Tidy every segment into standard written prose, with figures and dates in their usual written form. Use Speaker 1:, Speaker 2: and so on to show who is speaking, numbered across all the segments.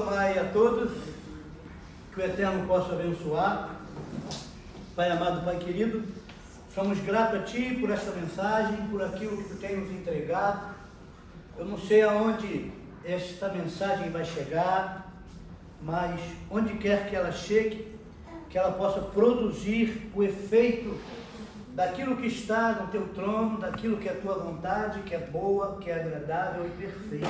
Speaker 1: Pai a todos, que o Eterno possa abençoar. Pai amado, Pai querido, somos gratos a Ti por esta mensagem, por aquilo que Tu tem nos entregado. Eu não sei aonde esta mensagem vai chegar, mas onde quer que ela chegue, que ela possa produzir o efeito daquilo que está no Teu trono, daquilo que é a Tua vontade, que é boa, que é agradável e perfeita.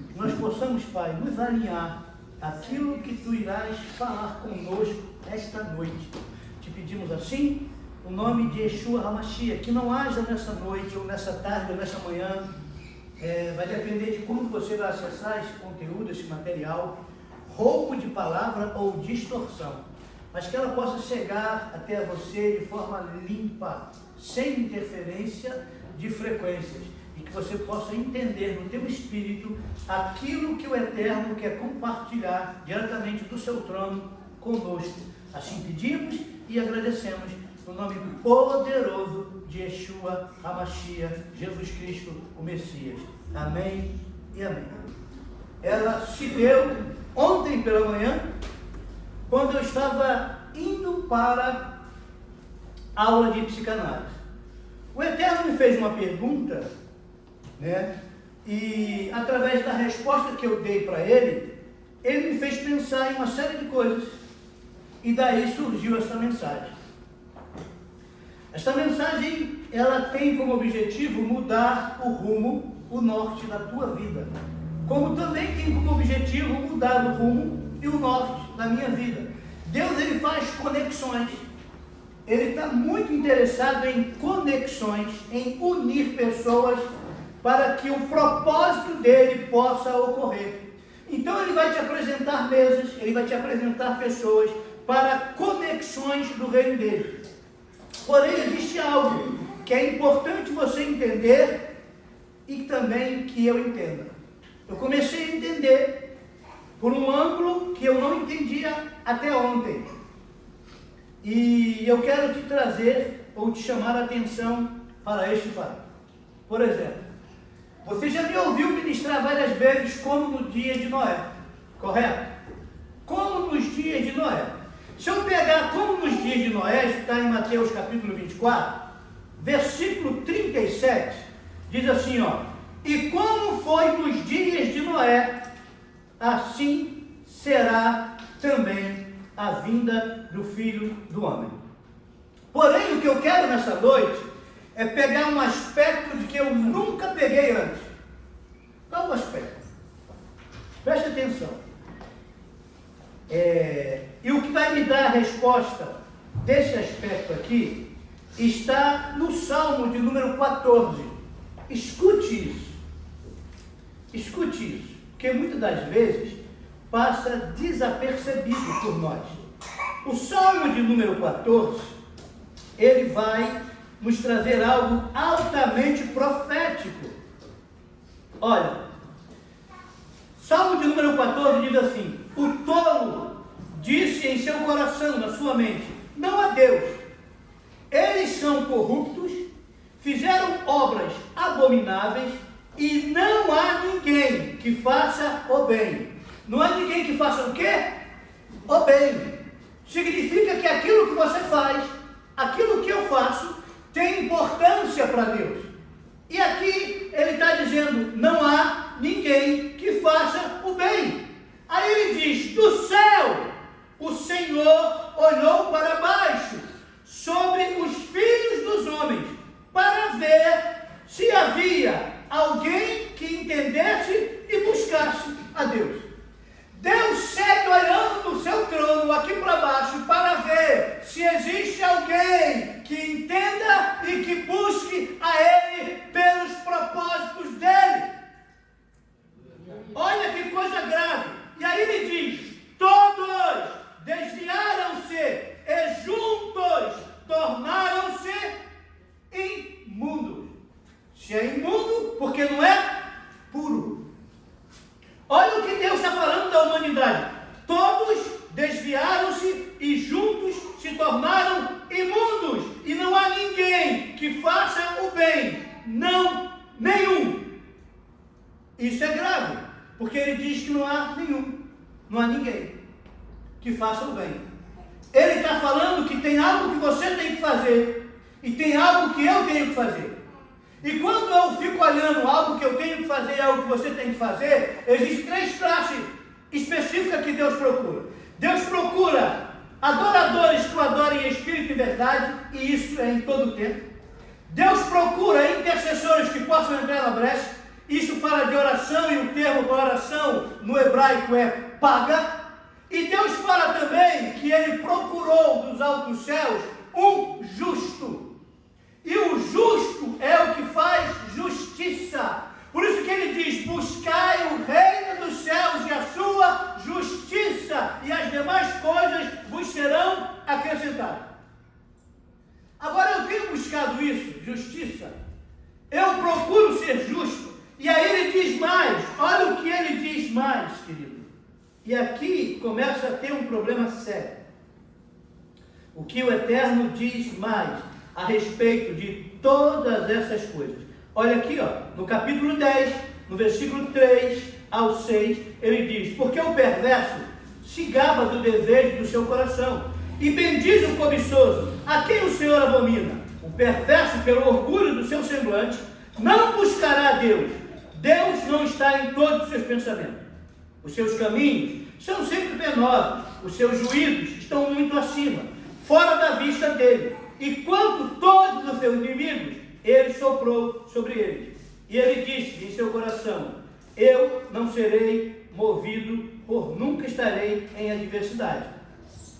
Speaker 1: Que nós possamos, Pai, nos alinhar àquilo que Tu irás falar conosco esta noite. Te pedimos assim, o nome de Yeshua HaMashiach, que não haja nessa noite, ou nessa tarde, ou nessa manhã, vai depender de como você vai acessar esse conteúdo, esse material, roubo de palavra ou distorção, mas que ela possa chegar até você de forma limpa, sem interferência de frequências, e que você possa entender no teu espírito aquilo que o Eterno quer compartilhar diretamente do seu trono conosco. Assim pedimos e agradecemos no nome poderoso de Yeshua HaMashiach, Jesus Cristo, o Messias. Amém e amém. Ela se deu ontem pela manhã, quando eu estava indo para a aula de psicanálise. O Eterno me fez uma pergunta, né? E através da resposta que eu dei para ele, ele me fez pensar em uma série de coisas. E daí surgiu essa mensagem. Esta mensagem, ela tem como objetivo mudar o rumo, o norte da tua vida. Como também tem como objetivo mudar o rumo e o norte da minha vida. Deus, ele faz conexões. Ele está muito interessado em conexões, em unir pessoas para que o propósito dele possa ocorrer. Então ele vai te apresentar mesas, ele vai te apresentar pessoas para conexões do reino dele. Porém, existe algo que é importante você entender e também que eu entenda. Eu comecei a entender por um ângulo que eu não entendia até ontem. E eu quero te trazer ou te chamar a atenção para este fato. Por exemplo, você já me ouviu ministrar várias vezes como no dia de Noé, correto? Como nos dias de Noé. Se eu pegar como nos dias de Noé, está em Mateus capítulo 24, versículo 37, diz assim, ó: e como foi nos dias de Noé, assim será também a vinda do Filho do Homem. Porém, o que eu quero nessa noite é pegar um aspecto de que eu nunca peguei antes. Qual o aspecto? Preste atenção. E o que vai me dar a resposta desse aspecto aqui está no Salmo de número 14. Escute isso. Escute isso, porque muitas das vezes passa desapercebido por nós. O Salmo de número 14, ele vai nos trazer algo altamente profético. Olha, Salmo de número 14 diz assim: o tolo disse em seu coração, na sua mente, não há Deus. Eles são corruptos, fizeram obras abomináveis e não há ninguém que faça o bem. Não há ninguém que faça o quê? O bem. Significa que aquilo que você faz, aquilo que eu faço, tem importância para Deus. E aqui ele está dizendo, não há ninguém que faça o bem. Aí ele diz, do céu o Senhor olhou para baixo, sobre os filhos dos homens, para ver se havia alguém que entendesse e buscasse a Deus. Deus segue olhando do seu trono aqui para baixo para ver se existe alguém que entenda e que busque a Ele pelos propósitos dEle. Olha que coisa grave. E aí ele diz, todos desviaram-se e juntos tornaram-se imundos. Se é imundo, porque não é puro. Olha o que Deus está falando da humanidade. Todos desviaram-se e juntos se tornaram imundos. E não há ninguém que faça o bem. Não, nenhum. Isso é grave, porque ele diz que não há nenhum. não há ninguém que faça o bem. Ele está falando que tem algo que você tem que fazer e tem algo que eu tenho que fazer. E quando eu fico olhando algo que eu tenho que fazer e algo que você tem que fazer, existem 3 classes específicas que Deus procura. Deus procura adoradores que o adorem em espírito e verdade, e isso é em todo o tempo. Deus procura intercessores que possam entrar na brecha. Isso fala de oração, e o termo para oração no hebraico é paga. E Deus fala também que Ele procurou dos altos céus um justo. E o justo é o que faz justiça. Por isso que Ele diz: buscai o reino dos céus e a sua justiça, e as demais coisas vos serão acrescentadas. Agora, eu tenho buscado isso, justiça. Eu procuro ser justo. E aí Ele diz mais. Olha o que Ele diz mais, querido. E aqui começa a ter um problema sério. O que o Eterno diz mais a respeito de todas essas coisas. Olha aqui, no capítulo 10, no versículo 3 ao 6, ele diz: porque o perverso se gaba do desejo do seu coração e bendiz o cobiçoso, a quem o Senhor abomina. O perverso, pelo orgulho do seu semblante, não buscará a Deus. Deus não está em todos os seus pensamentos. Os seus caminhos são sempre penosos, os seus juízos estão muito acima, fora da vista dele. E quanto todos os seus inimigos, ele soprou sobre eles. E ele disse em seu coração: eu não serei movido, por nunca estarei em adversidade.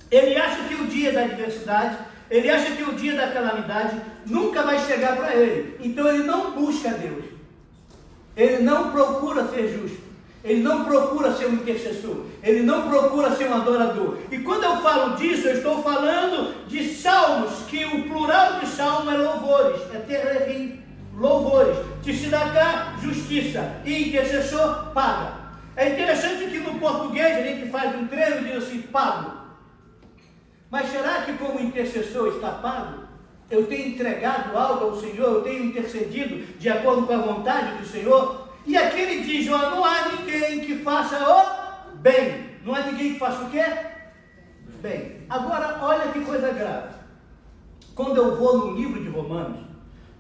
Speaker 1: Ele acha que o dia da adversidade, ele acha que o dia da calamidade nunca vai chegar para ele. Então ele não busca Deus. Ele não procura ser justo. Ele não procura ser um intercessor. Ele não procura ser um adorador. E quando eu falo disso, eu estou falando de salmos, que o plural de salmo é louvores, é terrerim, louvores. Tzedakah, justiça, e intercessor, paga. É interessante que no português a gente faz um treino e diz assim: pago. Mas será que como intercessor está pago? Eu tenho entregado algo ao Senhor? Eu tenho intercedido de acordo com a vontade do Senhor? E aqui ele diz: não há ninguém que faça o bem. Não há ninguém que faça o quê? Bem. Agora, olha que coisa grave. Quando eu vou no livro de Romanos,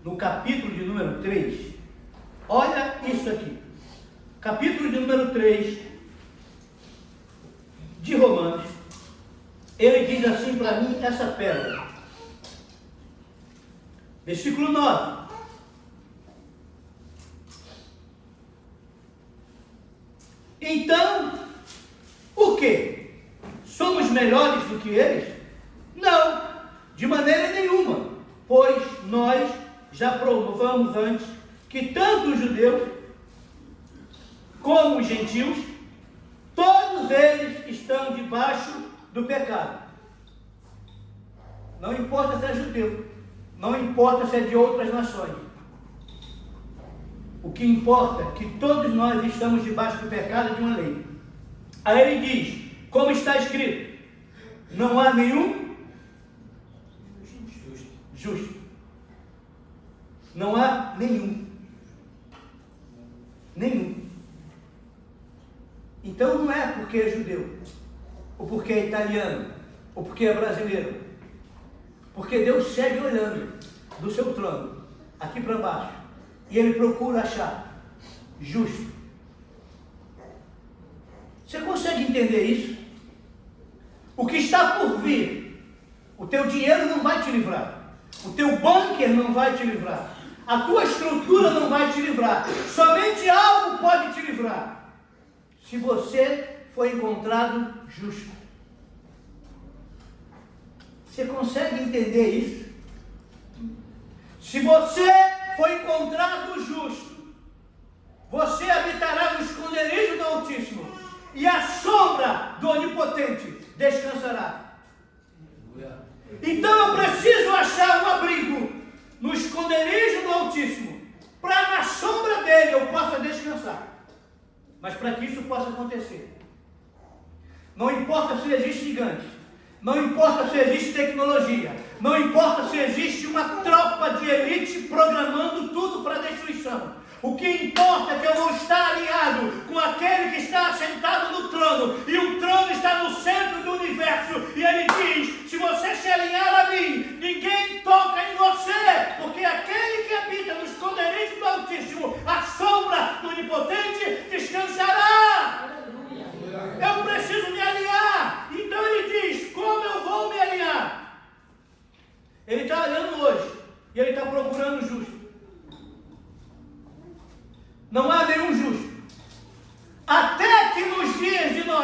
Speaker 1: no capítulo de número 3, olha isso aqui. Capítulo de número 3 de Romanos, ele diz assim para mim essa pérola. Versículo 9. Então, o que? Somos melhores do que eles? Não, de maneira nenhuma, pois nós já provamos antes que tanto os judeus como os gentios, todos eles estão debaixo do pecado. Não importa se é judeu, não importa se é de outras nações. O que importa é que todos nós estamos debaixo do pecado de uma lei. Aí ele diz, como está escrito: não há nenhum justo. Não há nenhum. Nenhum. Então não é porque é judeu, ou porque é italiano, ou porque é brasileiro. Porque Deus segue olhando do seu trono, aqui para baixo, e Ele procura achar justo. Você consegue entender isso? O que está por vir, o teu dinheiro não vai te livrar, o teu bunker não vai te livrar, a tua estrutura não vai te livrar. Somente algo pode te livrar: se você for encontrado justo. Você consegue entender isso? Se você for encontrado justo, você habitará no esconderijo do Altíssimo, e a sombra do Onipotente descansará. Então eu preciso achar um abrigo no esconderijo do Altíssimo, para na sombra dele eu possa descansar. Mas para que isso possa acontecer, não importa se existe gigante, não importa se existe tecnologia, não importa se existe uma tropa de elite programando tudo para destruição. O que importa é que eu vou estar alinhado com aquele que está assentado no trono, e o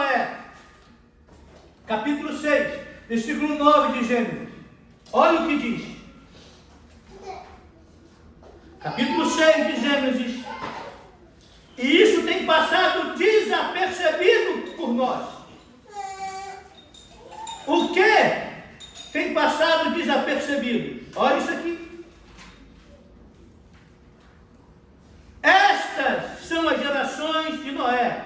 Speaker 1: Noé. Capítulo 6, versículo 9 de Gênesis. Olha o que diz. Capítulo 6 de Gênesis. E isso tem passado desapercebido por nós. O que tem passado desapercebido? Olha isso aqui. Estas são as gerações de Noé.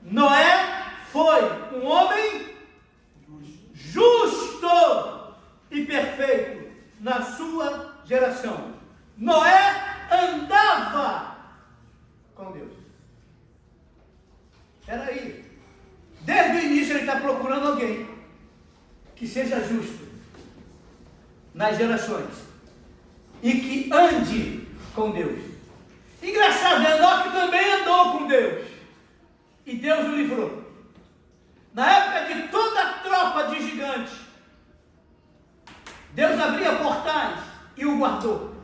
Speaker 1: Noé foi um homem justo e perfeito na sua geração. Noé andava com Deus. Espera aí. Desde o início ele está procurando alguém que seja justo nas gerações e que ande com Deus. Engraçado, Enoque também andou com Deus e Deus o livrou. Na época de toda a tropa de gigantes, Deus abria portais e o guardou.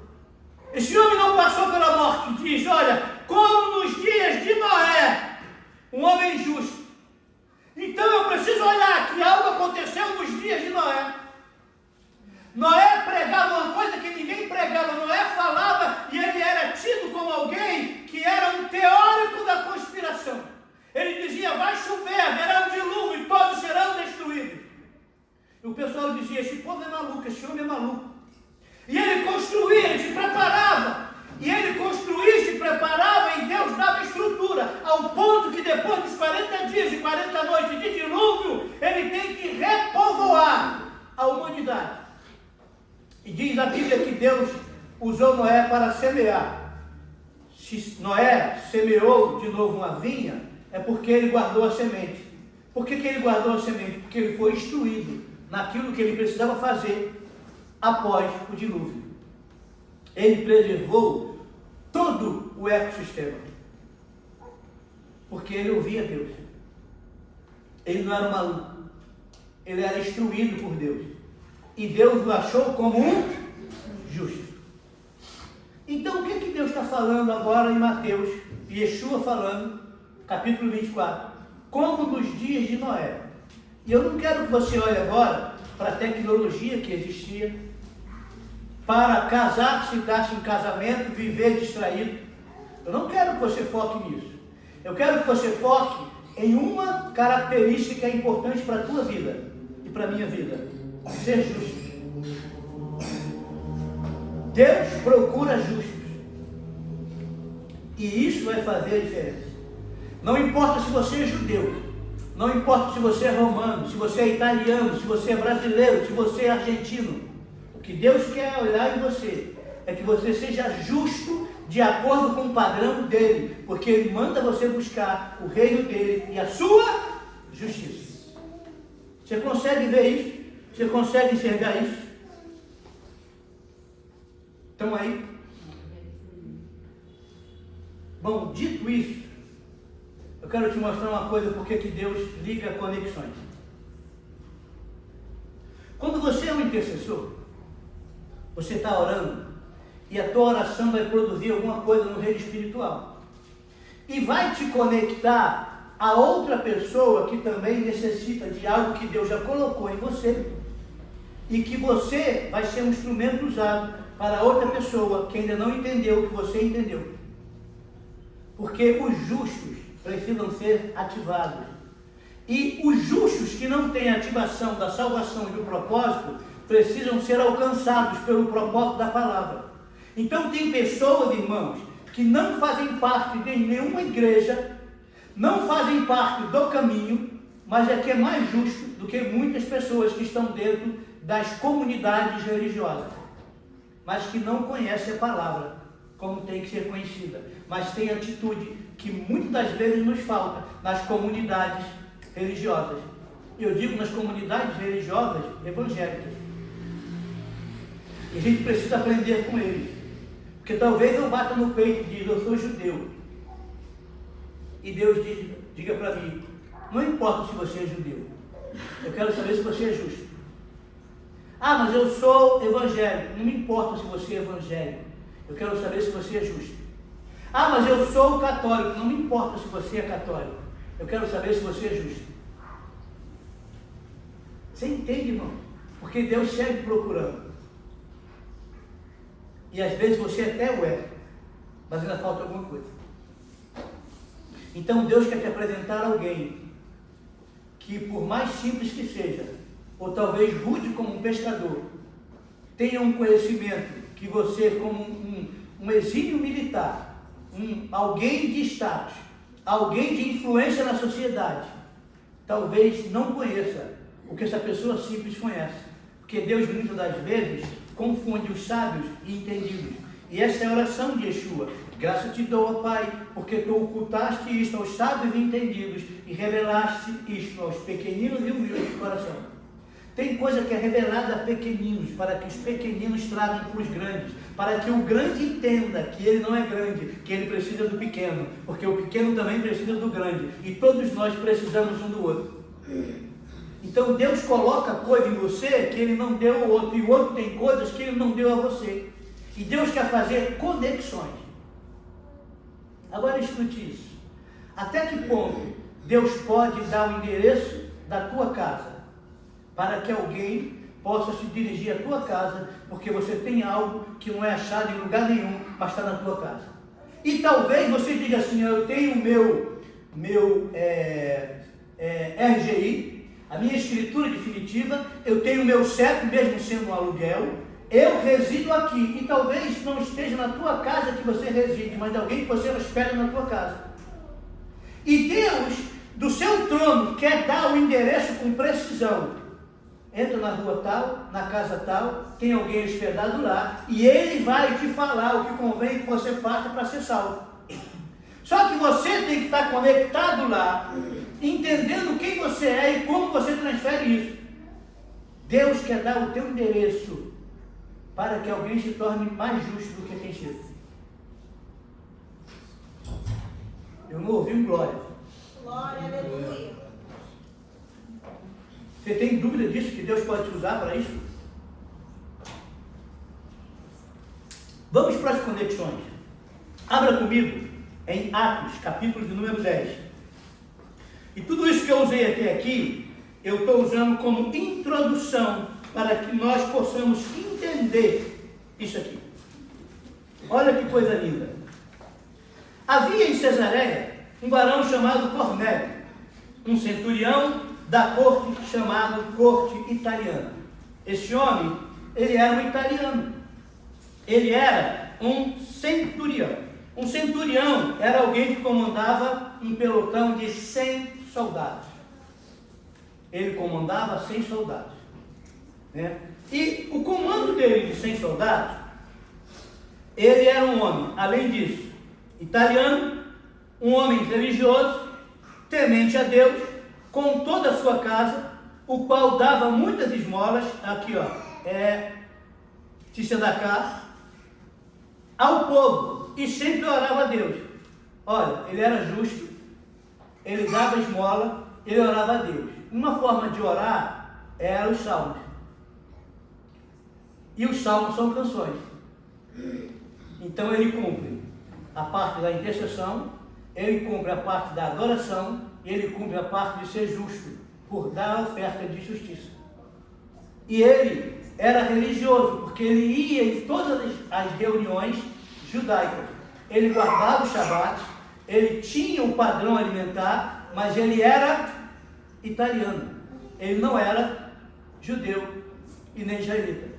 Speaker 1: Esse homem não passou pela morte. Diz, olha, como nos dias de Noé, um homem justo. Então eu preciso olhar que algo aconteceu nos dias de Noé. Noé pregava uma coisa que ninguém pregava. Noé falava e ele era tido como alguém que era um teórico da conspiração. Ele dizia, vai chover, haverá um dilúvio e todos serão destruídos. E o pessoal dizia, esse povo é maluco, esse homem é maluco. E ele construía, ele se preparava. E ele construía, se preparava e Deus dava estrutura. Ao ponto que depois dos 40 dias e 40 noites de dilúvio, ele tem que repovoar a humanidade. E diz a Bíblia que Deus usou Noé para semear. Se Noé semeou de novo uma vinha, é porque ele guardou a semente. Por que ele guardou a semente? Porque ele foi instruído naquilo que ele precisava fazer após o dilúvio. Ele preservou todo o ecossistema. Porque ele ouvia Deus. Ele não era um maluco. Ele era instruído por Deus. E Deus o achou como um justo. Então o que Deus está falando agora em Mateus? Yeshua falando, capítulo 24. Como nos dias de Noé. E eu não quero que você olhe agora para a tecnologia que existia, para casar-se, dar-se em casamento, viver distraído. Eu não quero que você foque nisso. Eu quero que você foque em uma característica importante para a tua vida e para a minha vida. Ser justo. Deus procura justos. E isso vai fazer a diferença. Não importa se você é judeu, não importa se você é romano, se você é italiano, se você é brasileiro, se você é argentino. O que Deus quer olhar em você é que você seja justo de acordo com o padrão dele, porque ele manda você buscar o reino dele e a sua justiça. Você consegue ver isso? Você consegue enxergar isso? Estão aí? Bom, dito isso, eu quero te mostrar uma coisa, porque que Deus liga conexões. Quando você é um intercessor, você está orando, e a tua oração vai produzir alguma coisa no reino espiritual. E vai te conectar a outra pessoa que também necessita de algo que Deus já colocou em você. E que você vai ser um instrumento usado para outra pessoa que ainda não entendeu o que você entendeu. Porque os justos precisam ser ativados. E os justos que não têm ativação da salvação e do propósito, precisam ser alcançados pelo propósito da palavra. Então tem pessoas, irmãos, que não fazem parte de nenhuma igreja, não fazem parte do caminho, mas é que é mais justo do que muitas pessoas que estão dentro das comunidades religiosas, mas que não conhecem a palavra como tem que ser conhecida, mas tem atitude que muitas das vezes nos falta nas comunidades religiosas. Eu digo nas comunidades religiosas evangélicas. E a gente precisa aprender com eles. Porque talvez eu bata no peito e diga, eu sou judeu. E Deus diga para mim, não importa se você é judeu, eu quero saber se você é justo. Ah, mas eu sou evangélico. Não me importa se você é evangélico, eu quero saber se você é justo. Ah, mas eu sou católico. Não me importa se você é católico, Eu quero saber se você é justo. Você entende, irmão? Porque Deus segue procurando. E às vezes você até o é, mas ainda falta alguma coisa. Então Deus quer te apresentar alguém que, por mais simples que seja, ou talvez rude como um pescador, tenha um conhecimento que você, como um exímio militar, alguém de status, alguém de influência na sociedade, talvez não conheça o que essa pessoa simples conhece. Porque Deus, muitas das vezes, confunde os sábios e entendidos. E esta é a oração de Yeshua. Graça te dou, ó Pai, porque tu ocultaste isto aos sábios e entendidos e revelaste isto aos pequeninos e humildes de coração. Tem coisa que é revelada a pequeninos, para que os pequeninos tragam para os grandes, para que o grande entenda que ele não é grande, que ele precisa do pequeno, porque o pequeno também precisa do grande, e todos nós precisamos um do outro. Então Deus coloca coisa em você que ele não deu ao outro, e o outro tem coisas que ele não deu a você. E Deus quer fazer conexões. Agora escute isso. Até que ponto Deus pode dar o endereço da tua casa para que alguém possa se dirigir à tua casa, porque você tem algo que não é achado em lugar nenhum, mas está na tua casa. E talvez você diga assim: eu tenho o meu RGI, a minha escritura definitiva, eu tenho o meu CEP, mesmo sendo um aluguel, eu resido aqui, e talvez não esteja na tua casa que você reside, mas de alguém que você espera na tua casa. E Deus, do seu trono, quer dar o endereço com precisão. Entra na rua tal, na casa tal, tem alguém hospedado lá, e ele vai te falar o que convém que você faça para ser salvo. Só que você tem que estar conectado lá, entendendo quem você é e como você transfere isso. Deus quer dar o teu endereço para que alguém se torne mais justo do que tem sido. Eu não ouvi um glória.
Speaker 2: Glória, aleluia.
Speaker 1: Você tem dúvida disso, que Deus pode te usar para isso? Vamos para as conexões. Abra comigo em Atos, capítulo de número 10. E tudo isso que eu usei até aqui, eu estou usando como introdução para que nós possamos entender isso aqui. Olha que coisa linda. Havia em Cesareia um varão chamado Cornélio, um centurião da corte chamado corte italiana. Esse homem, ele era um italiano. Ele era um centurião. Um centurião era alguém que comandava um pelotão de 100 soldados. Ele comandava 100 soldados. Né? E o comando dele de 100 soldados, ele era um homem, além disso, italiano, um homem religioso, temente a Deus, com toda a sua casa, o qual dava muitas esmolas, aqui ó, Tzedakah, ao povo, e sempre orava a Deus. Olha, ele era justo, ele dava esmola, ele orava a Deus. Uma forma de orar era os salmos. E os salmos são canções. Então ele cumpre a parte da intercessão, ele cumpre a parte da adoração, ele cumpre a parte de ser justo, por dar a oferta de justiça. E ele era religioso, porque ele ia em todas as reuniões judaicas. Ele guardava o Shabat, ele tinha o padrão alimentar, mas ele era italiano. Ele não era judeu e nem israelita.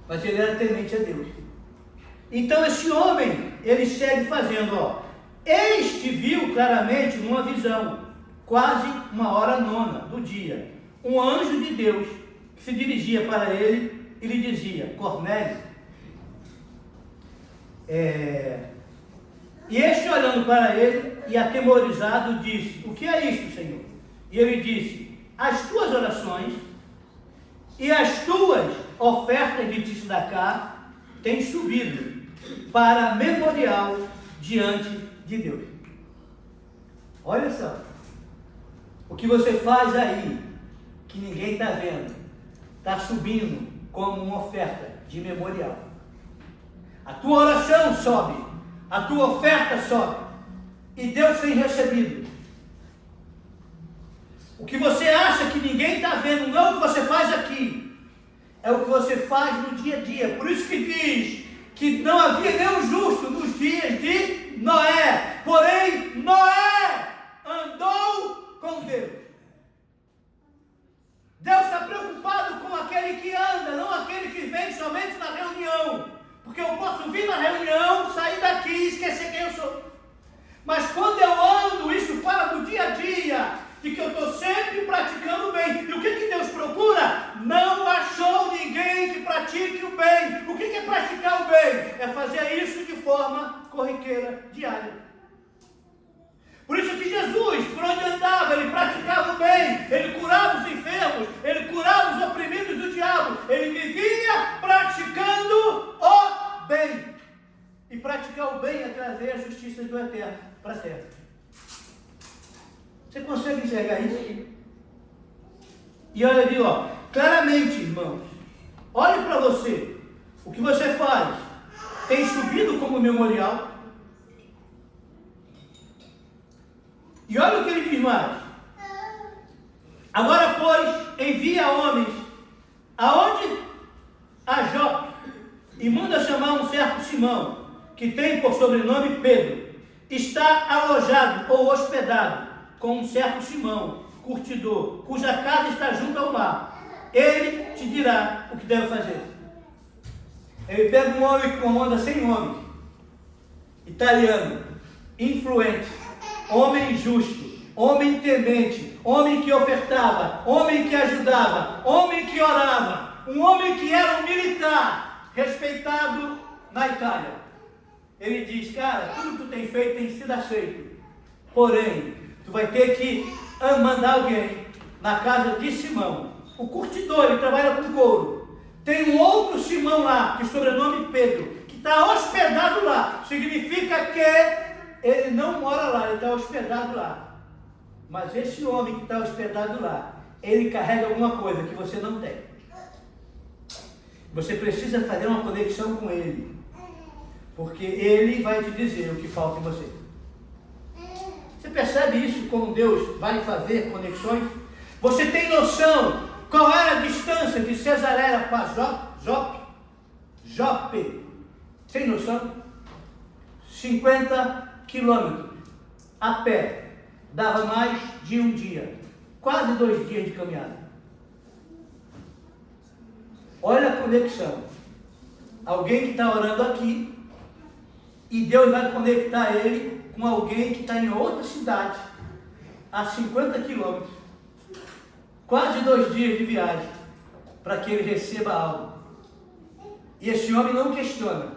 Speaker 1: Mas ele era temente a Deus. Então esse homem, ele segue fazendo, ó. Este viu claramente numa visão, quase 1h09 do dia, um anjo de Deus que se dirigia para ele e lhe dizia: Cornélio. E este, olhando para ele e atemorizado, disse: o que é isto, Senhor? E ele disse: as tuas orações e as tuas ofertas de Tzedakah têm subido para memorial diante de Deus. Olha só, o que você faz aí, que ninguém está vendo, está subindo como uma oferta de memorial. A tua oração sobe, a tua oferta sobe, e Deus tem recebido. O que você acha que ninguém está vendo, não é o que você faz aqui, é o que você faz no dia a dia. Por isso que diz que não havia nenhum justo nos dias de Noé, porém Noé andou com Deus. Deus está preocupado com aquele que anda, não aquele que vem somente na reunião. Porque eu posso vir na reunião, sair daqui e esquecer quem eu sou. Mas quando eu ando, isso fala do dia a dia, de que eu estou sempre praticando o bem. E o que Deus procura? Não achou ninguém que pratique o bem. O que é praticar o bem? É fazer isso de forma corriqueira, diária. Por isso que Jesus, por onde andava, ele praticava o bem, ele curava os enfermos, ele curava os oprimidos do diabo, ele vivia praticando o bem. E praticar o bem é trazer a justiça do eterno para a terra. Você consegue enxergar isso? E olha ali, ó, claramente, irmãos, olhe para você, o que você faz tem subido como memorial. E olha o que ele diz mais. Agora, pois, envia homens aonde? A Jope, e manda chamar um certo Simão, que tem por sobrenome Pedro. Está alojado ou hospedado com um certo Simão, curtidor, cuja casa está junto ao mar. Ele te dirá o que deve fazer. Ele pega um homem que comanda 100 homens, italiano, influente, homem justo, homem temente, homem que ofertava, homem que ajudava, homem que orava, um homem que era um militar, respeitado na Itália. Ele diz, cara, tudo que tu tem feito tem sido aceito, porém, tu vai ter que mandar alguém na casa de Simão, o curtidor, ele trabalha com couro. Tem um outro Simão lá, de sobrenome Pedro, que está hospedado lá. Significa que ele não mora lá, ele está hospedado lá. Mas esse homem que está hospedado lá, ele carrega alguma coisa que você não tem. Você precisa fazer uma conexão com ele, porque ele vai te dizer o que falta em você. Você percebe isso, como Deus vai fazer conexões? Você tem noção qual era a distância de Cesareia para Jope? Tem noção? 50 quilômetros a pé. Dava mais de um dia. Quase 2 dias de caminhada. Olha a conexão. Alguém que está orando aqui, e Deus vai conectar ele com alguém que está em outra cidade, a 50 quilômetros, quase 2 dias de viagem, para que ele receba algo. E esse homem não questiona.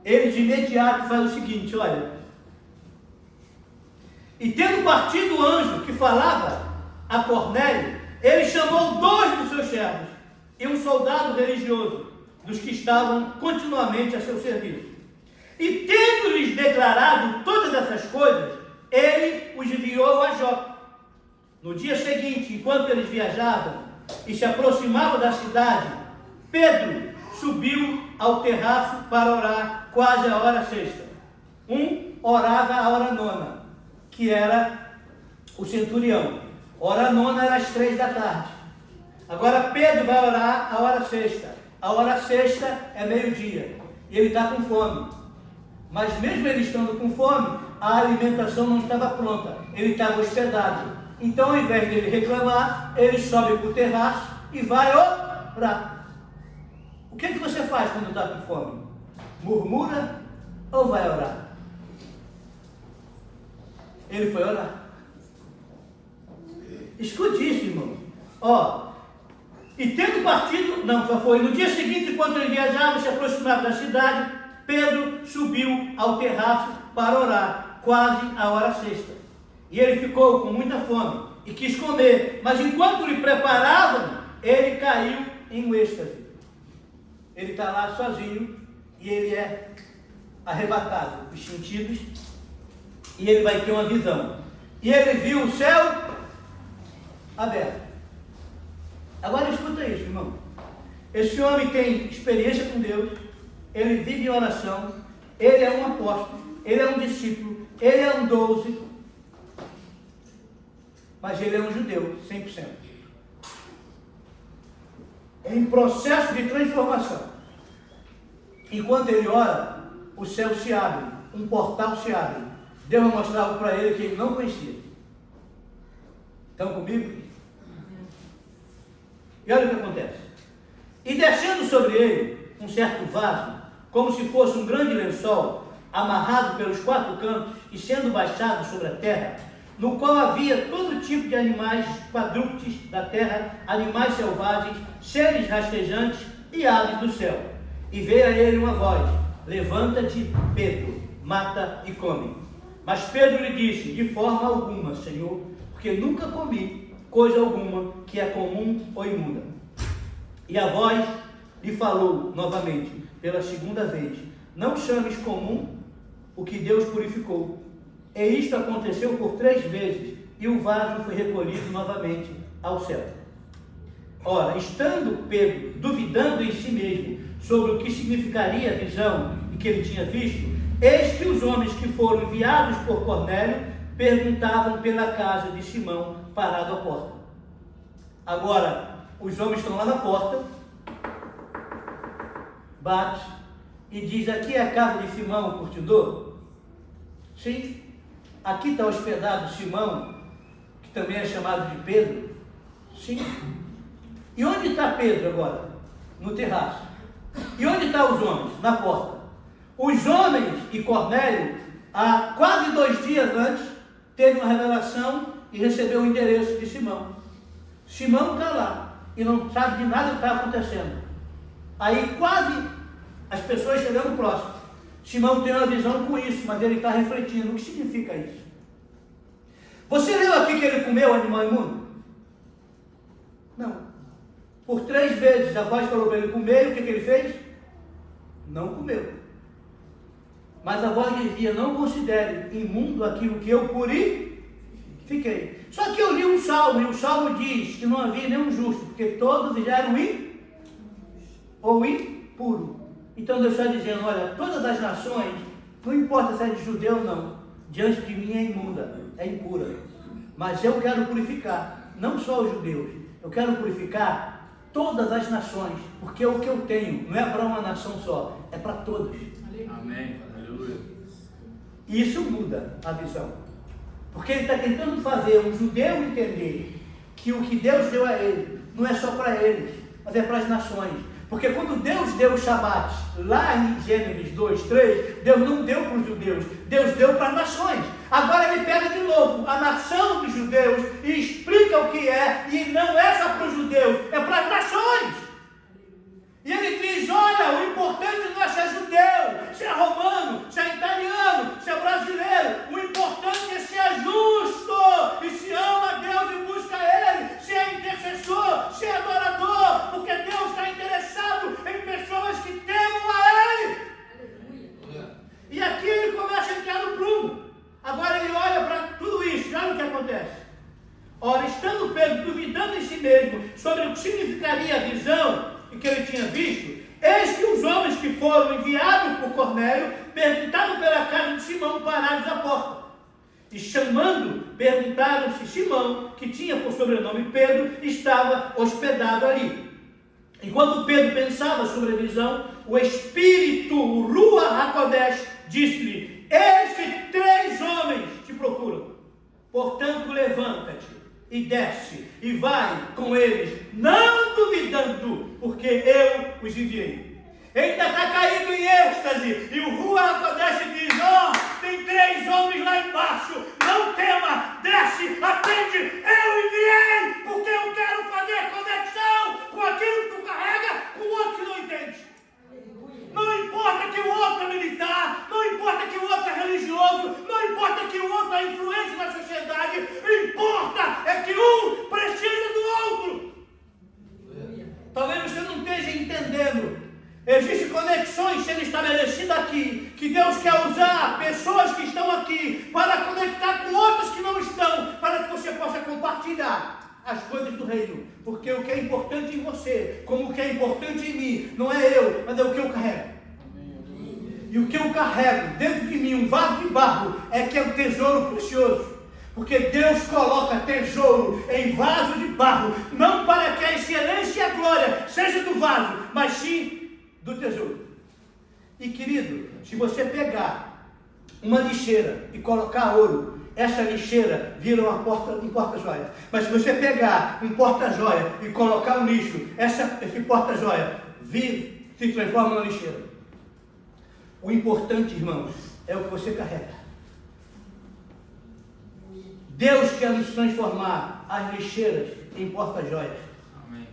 Speaker 1: Ele de imediato faz o seguinte, olha, e tendo partido o anjo que falava a Cornélio, ele chamou 2 dos seus servos e um soldado religioso, dos que estavam continuamente a seu serviço. E tendo-lhes declarado todas essas coisas, ele os enviou a Jope. No dia seguinte, enquanto eles viajavam e se aproximavam da cidade, Pedro subiu ao terraço para orar quase a hora sexta. Um orava a hora nona, que era o centurião. Hora nona era às 3 da tarde. Agora Pedro vai orar a hora sexta. A hora sexta é meio-dia. E ele está com fome. Mas mesmo ele estando com fome, a alimentação não estava pronta. Ele estava hospedado. Então, ao invés dele reclamar, ele sobe para o terraço e vai orar. O que você faz quando está com fome? Murmura ou vai orar? Ele foi orar. Escute isso, irmão. Ó, e tendo partido, não, só foi no dia seguinte, enquanto ele viajava e se aproximava da cidade, Pedro subiu ao terraço para orar, quase a hora sexta. E ele ficou com muita fome e quis comer, mas enquanto lhe preparavam, ele caiu em um êxtase. Ele está lá sozinho e ele é arrebatado dos sentidos e ele vai ter uma visão. E ele viu o céu aberto. Agora escuta isso, irmão. Esse homem tem experiência com Deus, ele vive em oração, ele é um apóstolo, ele é um discípulo, ele é um 12. mas ele é um judeu, 100%. Em processo de transformação. Enquanto ele ora, o céu se abre, um portal se abre. Deus vai mostrar algo para ele que ele não conhecia. Estão comigo? E olha o que acontece. E descendo sobre ele um certo vaso, como se fosse um grande lençol, amarrado pelos 4 cantos e sendo baixado sobre a terra, no qual havia todo tipo de animais quadrúpedes da terra, animais selvagens, seres rastejantes e aves do céu. E veio a ele uma voz: levanta-te, Pedro, mata e come. Mas Pedro lhe disse: de forma alguma, Senhor, porque nunca comi coisa alguma que é comum ou imunda. E a voz lhe falou novamente, pela segunda vez: não chames comum o que Deus purificou. E isto aconteceu por 3 vezes, e o vaso foi recolhido novamente ao céu. Ora, estando Pedro duvidando em si mesmo sobre o que significaria a visão e que ele tinha visto, eis que os homens que foram enviados por Cornélio perguntavam pela casa de Simão, parado à porta. Agora, os homens estão lá na porta, bate e diz: aqui é a casa de Simão, o curtidor? Sim. Aqui está hospedado Simão, que também é chamado de Pedro? Sim. E onde está Pedro agora? No terraço. E onde estão os homens? Na porta. Os homens e Cornélio, há quase 2 dias antes, teve uma revelação e recebeu o endereço de Simão. Simão está lá e não sabe de nada que está acontecendo. Aí quase as pessoas chegando próximo. Simão tem uma visão com isso, mas ele está refletindo. O que significa isso? Você leu aqui que ele comeu animal imundo? Não. Por 3 vezes a voz falou para ele comer, e o que ele fez? Não comeu. Mas a voz dizia: não considere imundo aquilo que eu purifiquei. Só que eu li um salmo, e o salmo diz que não havia nenhum justo, porque todos já eram impuro. Então Deus está dizendo: olha, todas as nações, não importa se é de judeu ou não, diante de mim é imunda, é impura. Mas eu quero purificar, não só os judeus, eu quero purificar todas as nações, porque o que eu tenho não é para uma nação só, é para todos.
Speaker 3: Amém. Aleluia.
Speaker 1: E isso muda a visão. Porque ele está tentando fazer um judeu entender que o que Deus deu a ele não é só para eles, mas é para as nações. Porque quando Deus deu o Shabat, lá em Gênesis 2, 3, Deus não deu para os judeus, Deus deu para as nações. Agora ele pega de novo a nação dos judeus e explica o que é, e não é só para os judeus, é para as nações. E ele diz: olha, o importante não é ser judeu, se é romano, se é italiano, se é brasileiro. O importante é ser justo e se ama a Deus e busca Ele, se é intercessor, se é adorador, porque Deus está interessado em pessoas que temam a Ele. E aqui ele começa a entrar no prumo. Agora ele olha para tudo isso, e olha o que acontece. Ora, estando Pedro duvidando em si mesmo sobre o que significaria a visão e que ele tinha visto, eis que os homens que foram enviados por Cornélio perguntaram pela casa de Simão, parados à porta. E chamando, perguntaram se Simão, que tinha por sobrenome Pedro, estava hospedado ali. Enquanto Pedro pensava sobre a visão, o Espírito, o Ruach HaKodesh, disse-lhe: eis que 3 homens te procuram. Portanto, levanta-te e desce, e vai com eles, não duvidando, porque eu os enviei. Ele ainda está caído em êxtase, e o Ruach HaKodesh diz: tem 3 homens lá embaixo, não tema, desce, atende, eu enviei, porque eu quero fazer conexão com aquilo que tu carrega, com o outro que não entende. Não importa que o outro é militar, não importa que o outro é religioso, não importa que o outro é influente na sociedade, importa é que um precisa do outro. Talvez você não esteja entendendo. Existem conexões sendo estabelecidas aqui, que Deus quer usar pessoas que estão aqui para conectar com outros que não estão, para que você possa compartilhar as coisas do reino. Porque o que é importante em você, como o que é importante em mim, não é eu, mas é o que eu carrego. E o que eu carrego dentro de mim, um vaso de barro, é que é um tesouro precioso. Porque Deus coloca tesouro em vaso de barro, não para que a excelência e a glória seja do vaso, mas sim do tesouro. E querido, se você pegar uma lixeira e colocar ouro, essa lixeira vira um porta-joia. Mas se você pegar um porta-joia e colocar um lixo, esse porta-joia se transforma numa lixeira. O importante, irmãos, é o que você carrega. Deus quer nos transformar as lixeiras em porta-joias.
Speaker 3: Amém.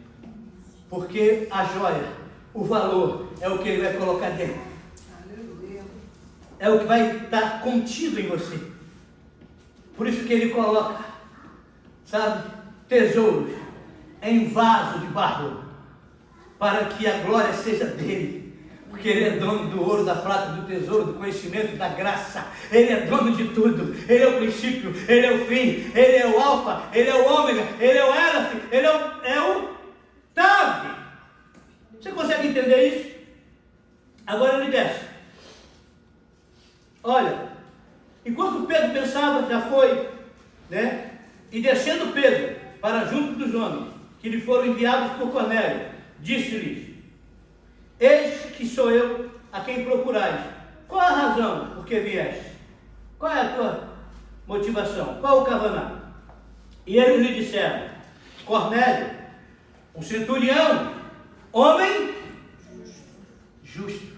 Speaker 1: Porque a joia, o valor, é o que Ele vai colocar dentro. É o que vai estar contido em você. Por isso que Ele coloca, sabe, tesouros em vaso de barro, para que a glória seja dele. Porque Ele é dono do ouro, da prata, do tesouro, do conhecimento, da graça. Ele é dono de tudo. Ele é o princípio, Ele é o fim, Ele é o alfa, Ele é o ômega, Ele é o Elaf, Ele é o Tav. Você consegue entender isso? Agora Ele desce. Olha, enquanto Pedro pensava, já foi, né? E descendo Pedro para junto dos homens, que lhe foram enviados por Cornélio, disse-lhes: eis que sou eu a quem procurais. Qual a razão por que vieste? Qual é a tua motivação? Qual o cavaná? E eles lhe disseram: Cornélio, um centurião, homem justo,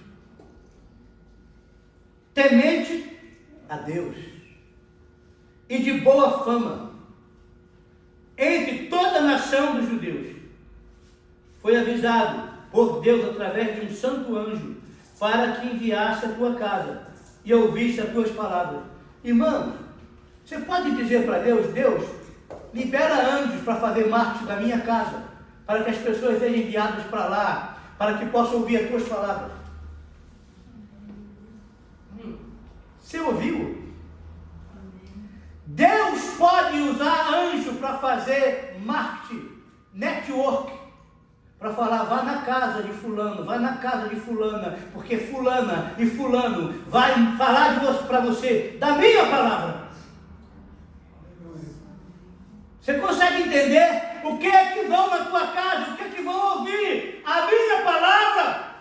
Speaker 1: temente a Deus e de boa fama entre toda a nação dos judeus, foi avisado por Deus através de um santo anjo para que enviasse a tua casa e ouvisse as tuas palavras. Irmãos, você pode dizer para Deus: Deus, libera anjos para fazer marketing da minha casa, para que as pessoas sejam enviadas para lá, para que possam ouvir as tuas palavras. Você ouviu? Deus pode usar anjo para fazer marketing, network, para falar: vá na casa de fulano, vá na casa de fulana, porque fulana e fulano vai falar para você da minha palavra. Você consegue entender o que é que vão na tua casa, o que é que vão ouvir? A minha palavra.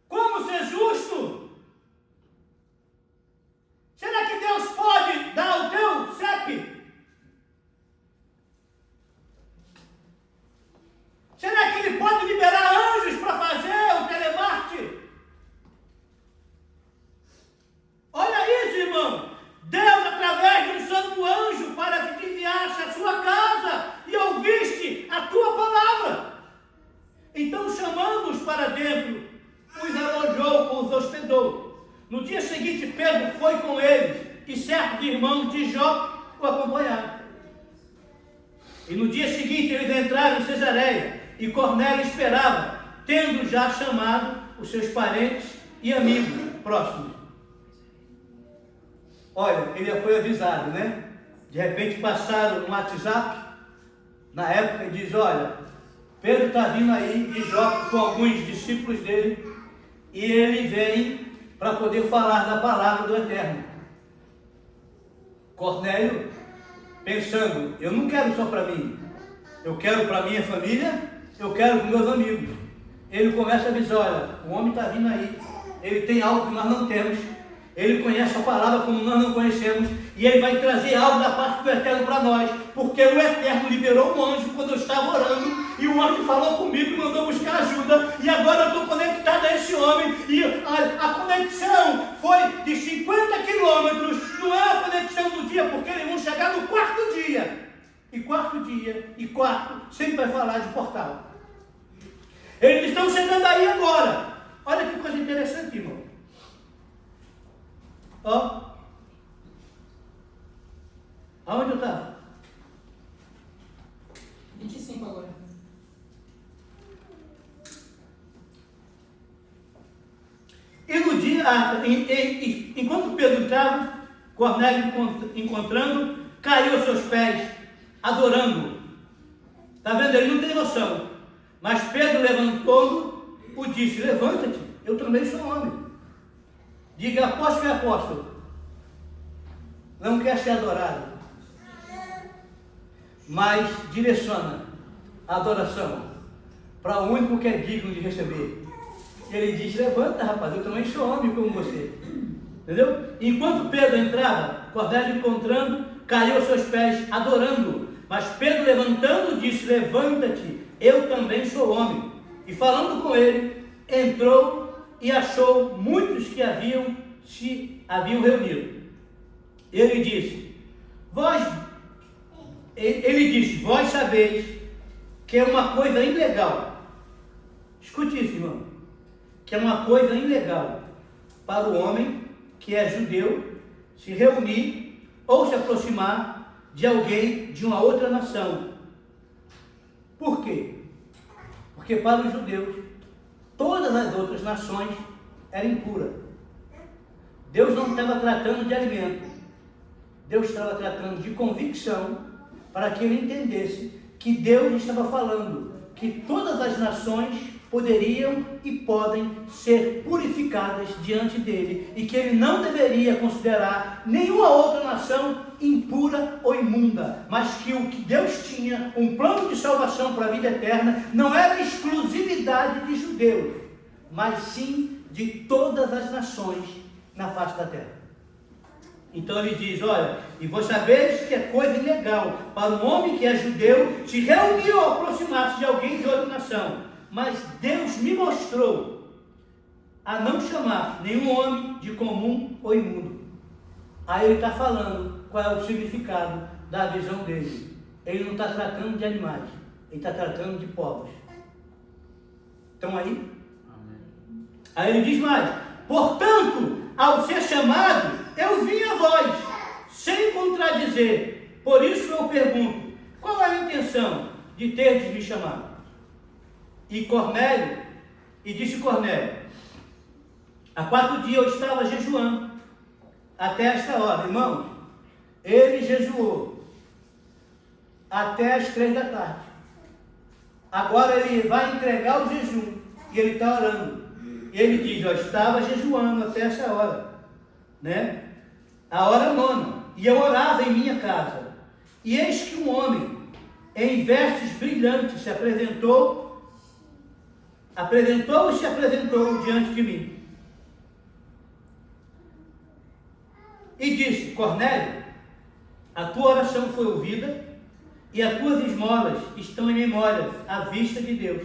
Speaker 1: Como ser justo? Será que Deus pode dar o teu CEP? Será que Ele pode liberar anjos para fazer o telemarketing? Olha isso, irmão. Deus, através de um santo anjo, para que te enviasse a sua casa e ouviste a tua palavra. Então, chamando-os para dentro, os alojou, os hospedou. No dia seguinte, Pedro foi com eles, e certos irmãos de Jope o acompanharam. E no dia seguinte eles entraram em Cesareia, e Cornélio esperava, tendo já chamado os seus parentes e amigos próximos. Olha, ele já foi avisado, né? De repente passaram no WhatsApp, na época, e diz: olha, Pedro está vindo aí de Jope com alguns discípulos dele, e ele vem para poder falar da palavra do Eterno. Cornélio, pensando: eu não quero só para mim, eu quero para minha família, eu quero para meus amigos. Ele começa a dizer: olha, o homem está vindo aí, ele tem algo que nós não temos, ele conhece a palavra como nós não conhecemos, e ele vai trazer algo da parte do Eterno para nós, porque o Eterno liberou um anjo quando eu estava orando, e o anjo falou comigo e mandou buscar ajuda, e agora eu estou conectado a esse homem, e a conexão foi de 50 quilômetros, não é a conexão do dia, porque eles vão chegar no quarto dia, e quarto sempre vai falar de portal. Eles estão chegando aí agora. Olha que coisa interessante, irmão. Ó, aonde eu estava?
Speaker 2: 25 agora.
Speaker 1: E no dia, enquanto Pedro estava, Cornélio encontrando, caiu aos seus pés, adorando-o. Está vendo? Ele não tem noção. Mas Pedro, levantando, o disse: levanta-te, eu também sou homem. Diga: apóstolo é apóstolo. Não quer ser adorado, mas direciona a adoração para o único que é digno de receber. Ele diz: levanta, rapaz, eu também sou homem como você. Entendeu? Enquanto Pedro entrava, Cornélio encontrando, caiu aos seus pés, adorando. Mas Pedro, levantando, disse: levanta-te, eu também sou homem. E falando com ele, entrou e achou muitos que se haviam reunido. Ele disse: vós sabeis que é uma coisa ilegal. Escute isso, irmão. Que é uma coisa ilegal para o homem que é judeu se reunir ou se aproximar de alguém de uma outra nação. Por quê? Porque para os judeus, todas as outras nações eram impuras. Deus não estava tratando de alimento. Deus estava tratando de convicção para que ele entendesse que Deus estava falando que todas as nações poderiam e podem ser purificadas diante dele e que ele não deveria considerar nenhuma outra nação impura ou imunda, mas que o que Deus tinha, um plano de salvação para a vida eterna, não era exclusividade de judeus, mas sim de todas as nações na face da terra. Então ele diz: olha, e vós sabeis que é coisa ilegal para um homem que é judeu se reunir ou aproximar-se de alguém de outra nação. Mas Deus me mostrou a não chamar nenhum homem de comum ou imundo. Aí ele está falando qual é o significado da visão dele. Ele não está tratando de animais, ele está tratando de povos. Estão aí?
Speaker 3: Amém.
Speaker 1: Aí ele diz mais: portanto, ao ser chamado, eu vim a vós, sem contradizer. Por isso eu pergunto: qual é a intenção de terdes me chamado? E disse Cornélio: há 4 dias eu estava jejuando, até esta hora. Irmãos, ele jejuou até as 3 da tarde. Agora ele vai entregar o jejum, e ele está orando. E ele diz: eu estava jejuando até essa hora, né? A hora 9, e eu orava em minha casa. E eis que um homem, em vestes brilhantes, se apresentou e se apresentou diante de mim. E disse: Cornélio, a tua oração foi ouvida e as tuas esmolas estão em memória à vista de Deus.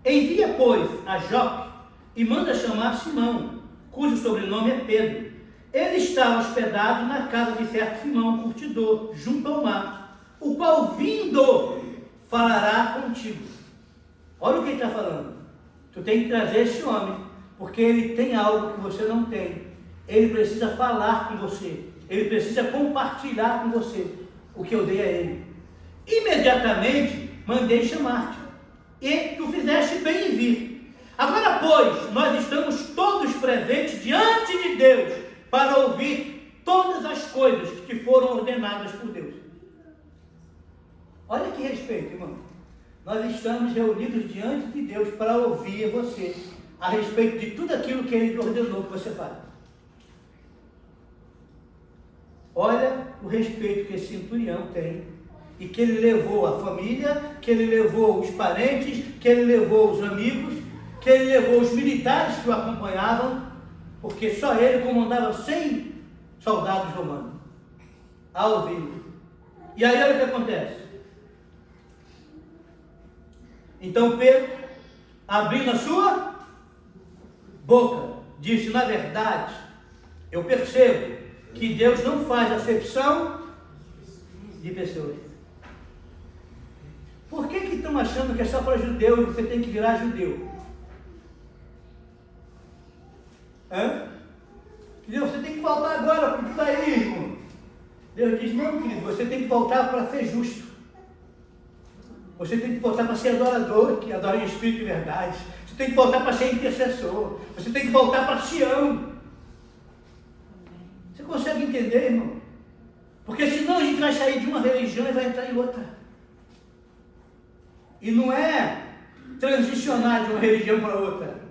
Speaker 1: Envia, pois, a Jope e manda chamar Simão, cujo sobrenome é Pedro. Ele está hospedado na casa de certo Simão, curtidor, junto ao mar, o qual, vindo, falará contigo. Olha o que ele está falando. Tu tem que trazer esse homem, porque ele tem algo que você não tem. Ele precisa falar com você. Ele precisa compartilhar com você o que eu dei a ele. Imediatamente mandei chamar-te, e tu fizeste bem em vir. Agora, pois, nós estamos todos presentes diante de Deus para ouvir todas as coisas que te foram ordenadas por Deus. Olha que respeito, irmão. Nós estamos reunidos diante de Deus para ouvir você a respeito de tudo aquilo que Ele ordenou que você faça. Olha o respeito que esse centurião tem, e que ele levou a família, que ele levou os parentes, que ele levou os amigos, que ele levou os militares que o acompanhavam, porque só ele comandava 100 soldados romanos, a ouvi-lo. E aí olha o que acontece. Então Pedro, abrindo a sua boca, disse: na verdade, eu percebo que Deus não faz acepção de pessoas. Por que estão achando que é só para judeu e você tem que virar judeu? Deus, você tem que voltar agora para o judaísmo. Deus diz: não, querido, você tem que voltar para ser justo. Você tem que voltar para ser adorador, que adora em espírito e verdade. Você tem que voltar para ser intercessor. Você tem que voltar para Sião. Você consegue entender, irmão? Porque senão a gente vai sair de uma religião e vai entrar em outra. E não é transicionar de uma religião para outra,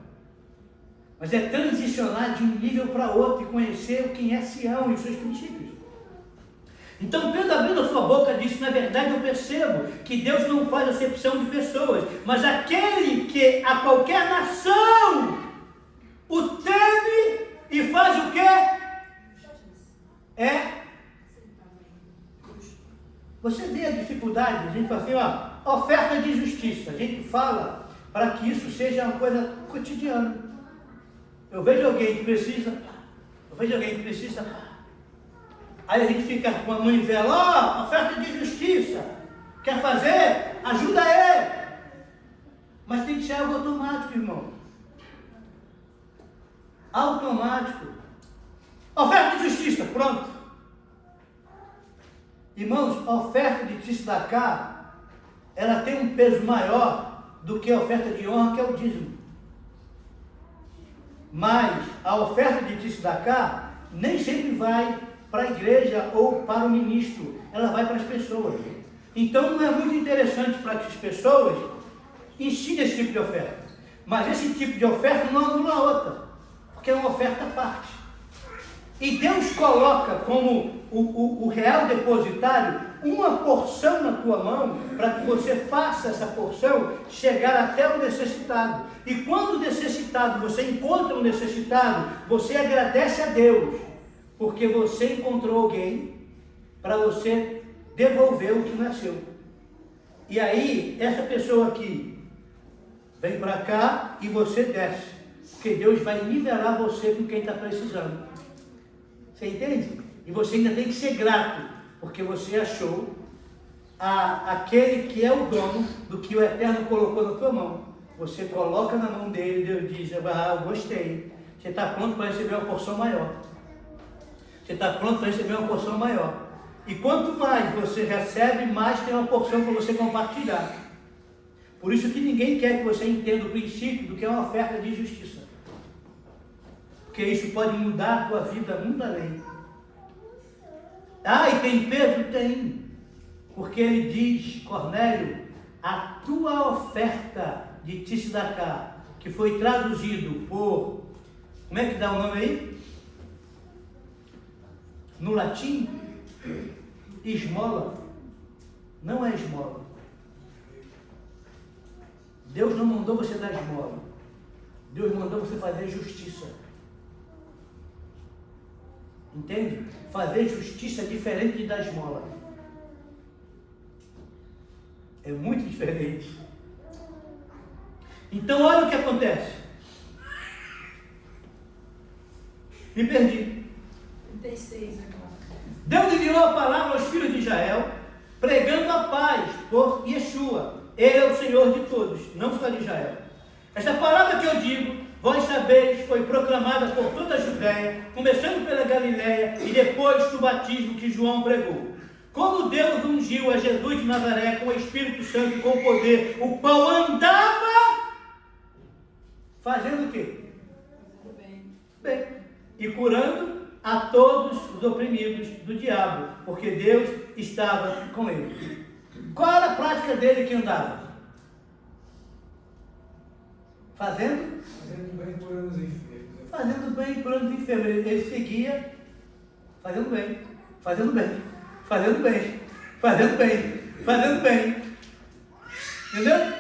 Speaker 1: mas é transicionar de um nível para outro e conhecer quem é Sião e os seus princípios. Então Pedro, abrindo a sua boca, disse: na verdade eu percebo que Deus não faz acepção de pessoas, mas aquele que a qualquer nação o teme e faz o quê? Você vê a dificuldade, a gente fala assim, ó, oferta de justiça. A gente fala para que isso seja uma coisa cotidiana. Eu vejo alguém que precisa, aí a gente fica com a mão em vela, ó, oferta de justiça. Quer fazer? Ajuda ele. Mas tem que ser algo automático, irmão. Automático. Oferta de justiça, pronto. Irmãos, a oferta de tzedakah, ela tem um peso maior do que a oferta de honra, que é o dízimo. Mas a oferta de tzedakah nem sempre vai para a igreja ou para o ministro, ela vai para as pessoas. Então não é muito interessante para que as pessoas ensinem esse tipo de oferta. Mas esse tipo de oferta não anula a outra, porque é uma oferta à parte. E Deus coloca como o real depositário uma porção na tua mão, para que você faça essa porção chegar até o necessitado. E quando o necessitado, você encontra o necessitado, você agradece a Deus, porque você encontrou alguém para você devolver o que não é seu. E aí, essa pessoa aqui vem para cá e você desce, porque Deus vai nivelar você com quem está precisando. Você entende? E você ainda tem que ser grato, porque você achou aquele que é o dono do que o Eterno colocou na tua mão. Você coloca na mão dele e Deus diz: eu gostei. Você está pronto para receber uma porção maior. Você está pronto para receber uma porção maior. E quanto mais você recebe, mais tem uma porção para você compartilhar. Por isso que ninguém quer que você entenda o princípio do que é uma oferta de justiça. Porque isso pode mudar a tua vida muito além. E tem peso? Tem. Porque ele diz, Cornélio, a tua oferta de tzedakah, que foi traduzido por, como é que dá o nome aí? No latim, esmola. Não é esmola. Deus não mandou você dar esmola. Deus mandou você fazer justiça. Entende? Fazer justiça é diferente de dar esmola. É muito diferente. Então olha o que acontece. Me perdi.
Speaker 2: 36 agora.
Speaker 1: Deus enviou a palavra aos filhos de Israel, pregando a paz por Yeshua. Ele é o Senhor de todos, não só de Israel. Esta palavra que eu digo, vós sabeis, foi proclamada por toda a Judéia, começando pela Galiléia e depois do batismo que João pregou. Como Deus ungiu a Jesus de Nazaré com o Espírito Santo e com poder, o qual andava fazendo o quê? Bem. E curando a todos os oprimidos do diabo, porque Deus estava com ele. Qual era a prática dele que andava? Fazendo
Speaker 4: bem, curando os enfermos.
Speaker 1: Fazendo bem, curando os enfermos. Ele seguia fazendo bem, fazendo bem, fazendo bem, fazendo bem, fazendo bem. Entendeu?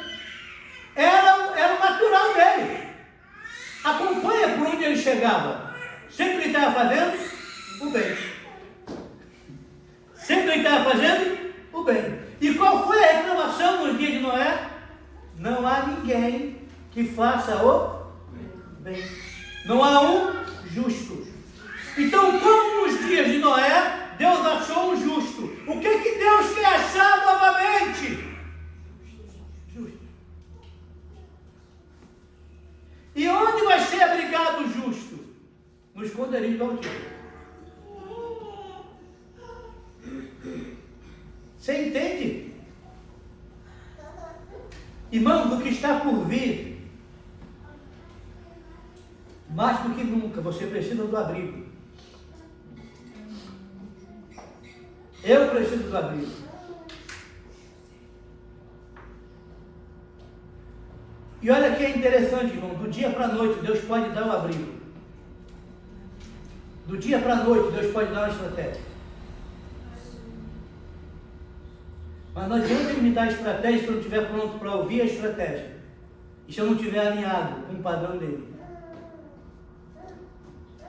Speaker 1: Era o natural dele. Acompanha por onde ele chegava. Sempre ele estava fazendo o bem. Sempre ele estava fazendo o bem. E qual foi a reclamação nos dias de Noé? Não há ninguém que faça o bem. Não há um justo. Então, como nos dias de Noé, Deus achou um justo. O que Deus quer achar novamente? Justo. E onde vai ser abrigado o justo? No esconderijo do Altíssimo. Você entende? Irmão, do que está por vir, mais do que nunca, você precisa do abrigo. Eu preciso do abrigo. E olha que é interessante, irmão, do dia para a noite Deus pode dar o abrigo. Do dia para a noite Deus pode dar uma estratégia. Mas não adianta ele me dar estratégia se eu não estiver pronto para ouvir a estratégia. E se eu não estiver alinhado com o padrão dele.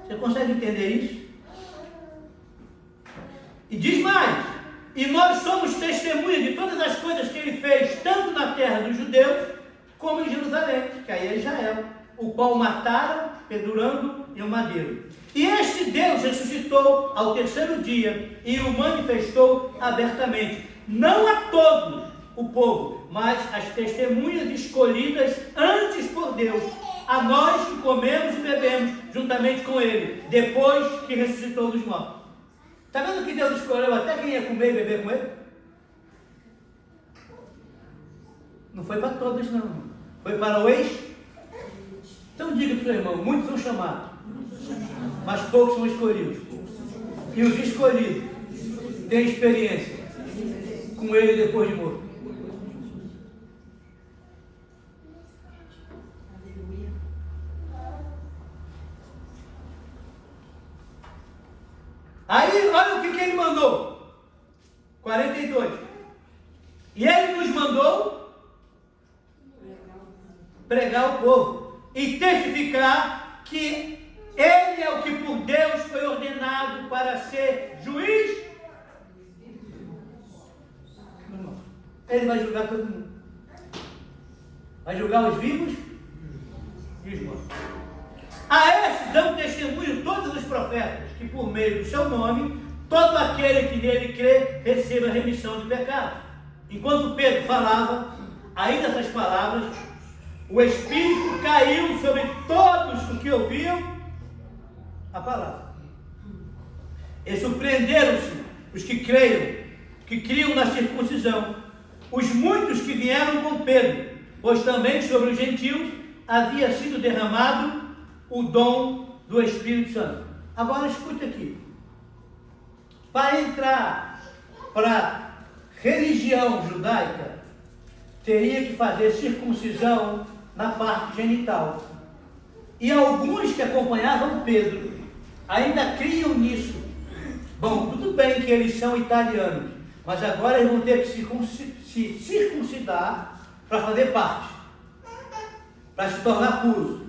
Speaker 1: Você consegue entender isso? E diz mais, e nós somos testemunhas de todas as coisas que ele fez, tanto na terra dos judeus, como em Jerusalém, que aí é Israel, o qual mataram, pendurando em um madeiro. E este Deus ressuscitou ao terceiro dia e o manifestou abertamente, não a todos o povo, mas as testemunhas escolhidas antes por Deus, a nós que comemos e bebemos juntamente com ele, depois que ressuscitou dos mortos. Está vendo que Deus escolheu até quem ia comer e beber com ele? Não foi para todos, não. Foi para o ex. Então diga para o seu irmão, muitos são chamados, mas poucos são escolhidos. E os escolhidos têm experiência com ele depois de morto. Aí, olha o que ele mandou. 42. E ele nos mandou pregar o povo e testificar que ele é o que por Deus foi ordenado para ser juiz. Ele vai julgar todo mundo. Vai julgar os vivos e os mortos. A este dão testemunho todos os profetas, que por meio do seu nome, todo aquele que nele crê, receba a remissão de pecados. Enquanto Pedro falava, ainda essas palavras, o Espírito caiu sobre todos os que ouviam a palavra. E surpreenderam-se os que creiam, que criam na circuncisão, os muitos que vieram com Pedro, pois também sobre os gentios havia sido derramado o dom do Espírito Santo. Agora escute aqui. Para entrar para a religião judaica, teria que fazer circuncisão na parte genital. E alguns que acompanhavam Pedro ainda criam nisso. Bom, tudo bem que eles são italianos, mas agora eles vão ter que se circuncidar para fazer parte, para se tornar puros.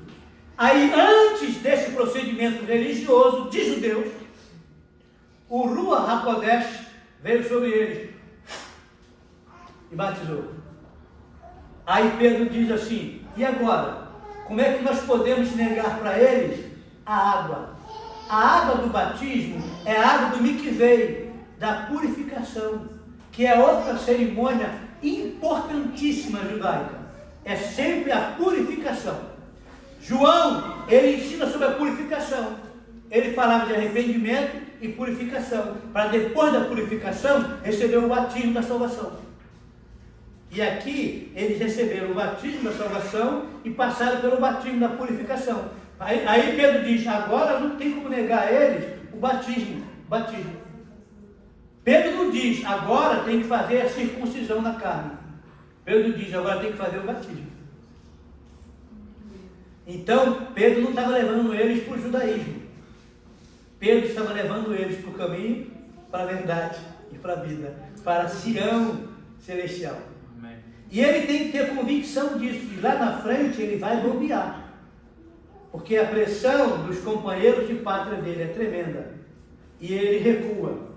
Speaker 1: Aí, antes desse procedimento religioso de judeus, o Ruach HaKodesh veio sobre eles e batizou. Aí Pedro diz assim, e agora? Como é que nós podemos negar para eles a água? A água do batismo é a água do mikvei, da purificação, que é outra cerimônia importantíssima judaica. É sempre a purificação. João, ele ensina sobre a purificação. Ele falava de arrependimento e purificação, para depois da purificação receber o batismo da salvação. E aqui eles receberam o batismo da salvação e passaram pelo batismo da purificação. Aí Pedro diz, agora não tem como negar a eles o batismo. Pedro não diz, agora tem que fazer a circuncisão na carne. Pedro diz, agora tem que fazer o batismo. Então, Pedro não estava levando eles para o judaísmo. Pedro estava levando eles para o caminho, para a verdade e para a vida, para Sião celestial. Amém. E ele tem que ter convicção disso, e lá na frente ele vai bombear. Porque a pressão dos companheiros de pátria dele é tremenda. E ele recua.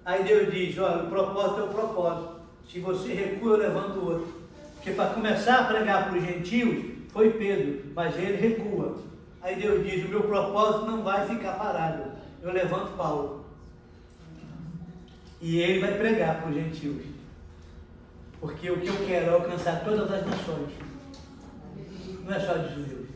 Speaker 1: Aí Deus diz, olha, o propósito é o propósito. Se você recua, eu levanto o outro. Porque para começar a pregar para os gentios, foi Pedro, mas ele recua. Aí Deus diz, o meu propósito não vai ficar parado. Eu levanto Paulo. E ele vai pregar para os gentios. Porque o que eu quero é alcançar todas as nações. Não é só de judeus.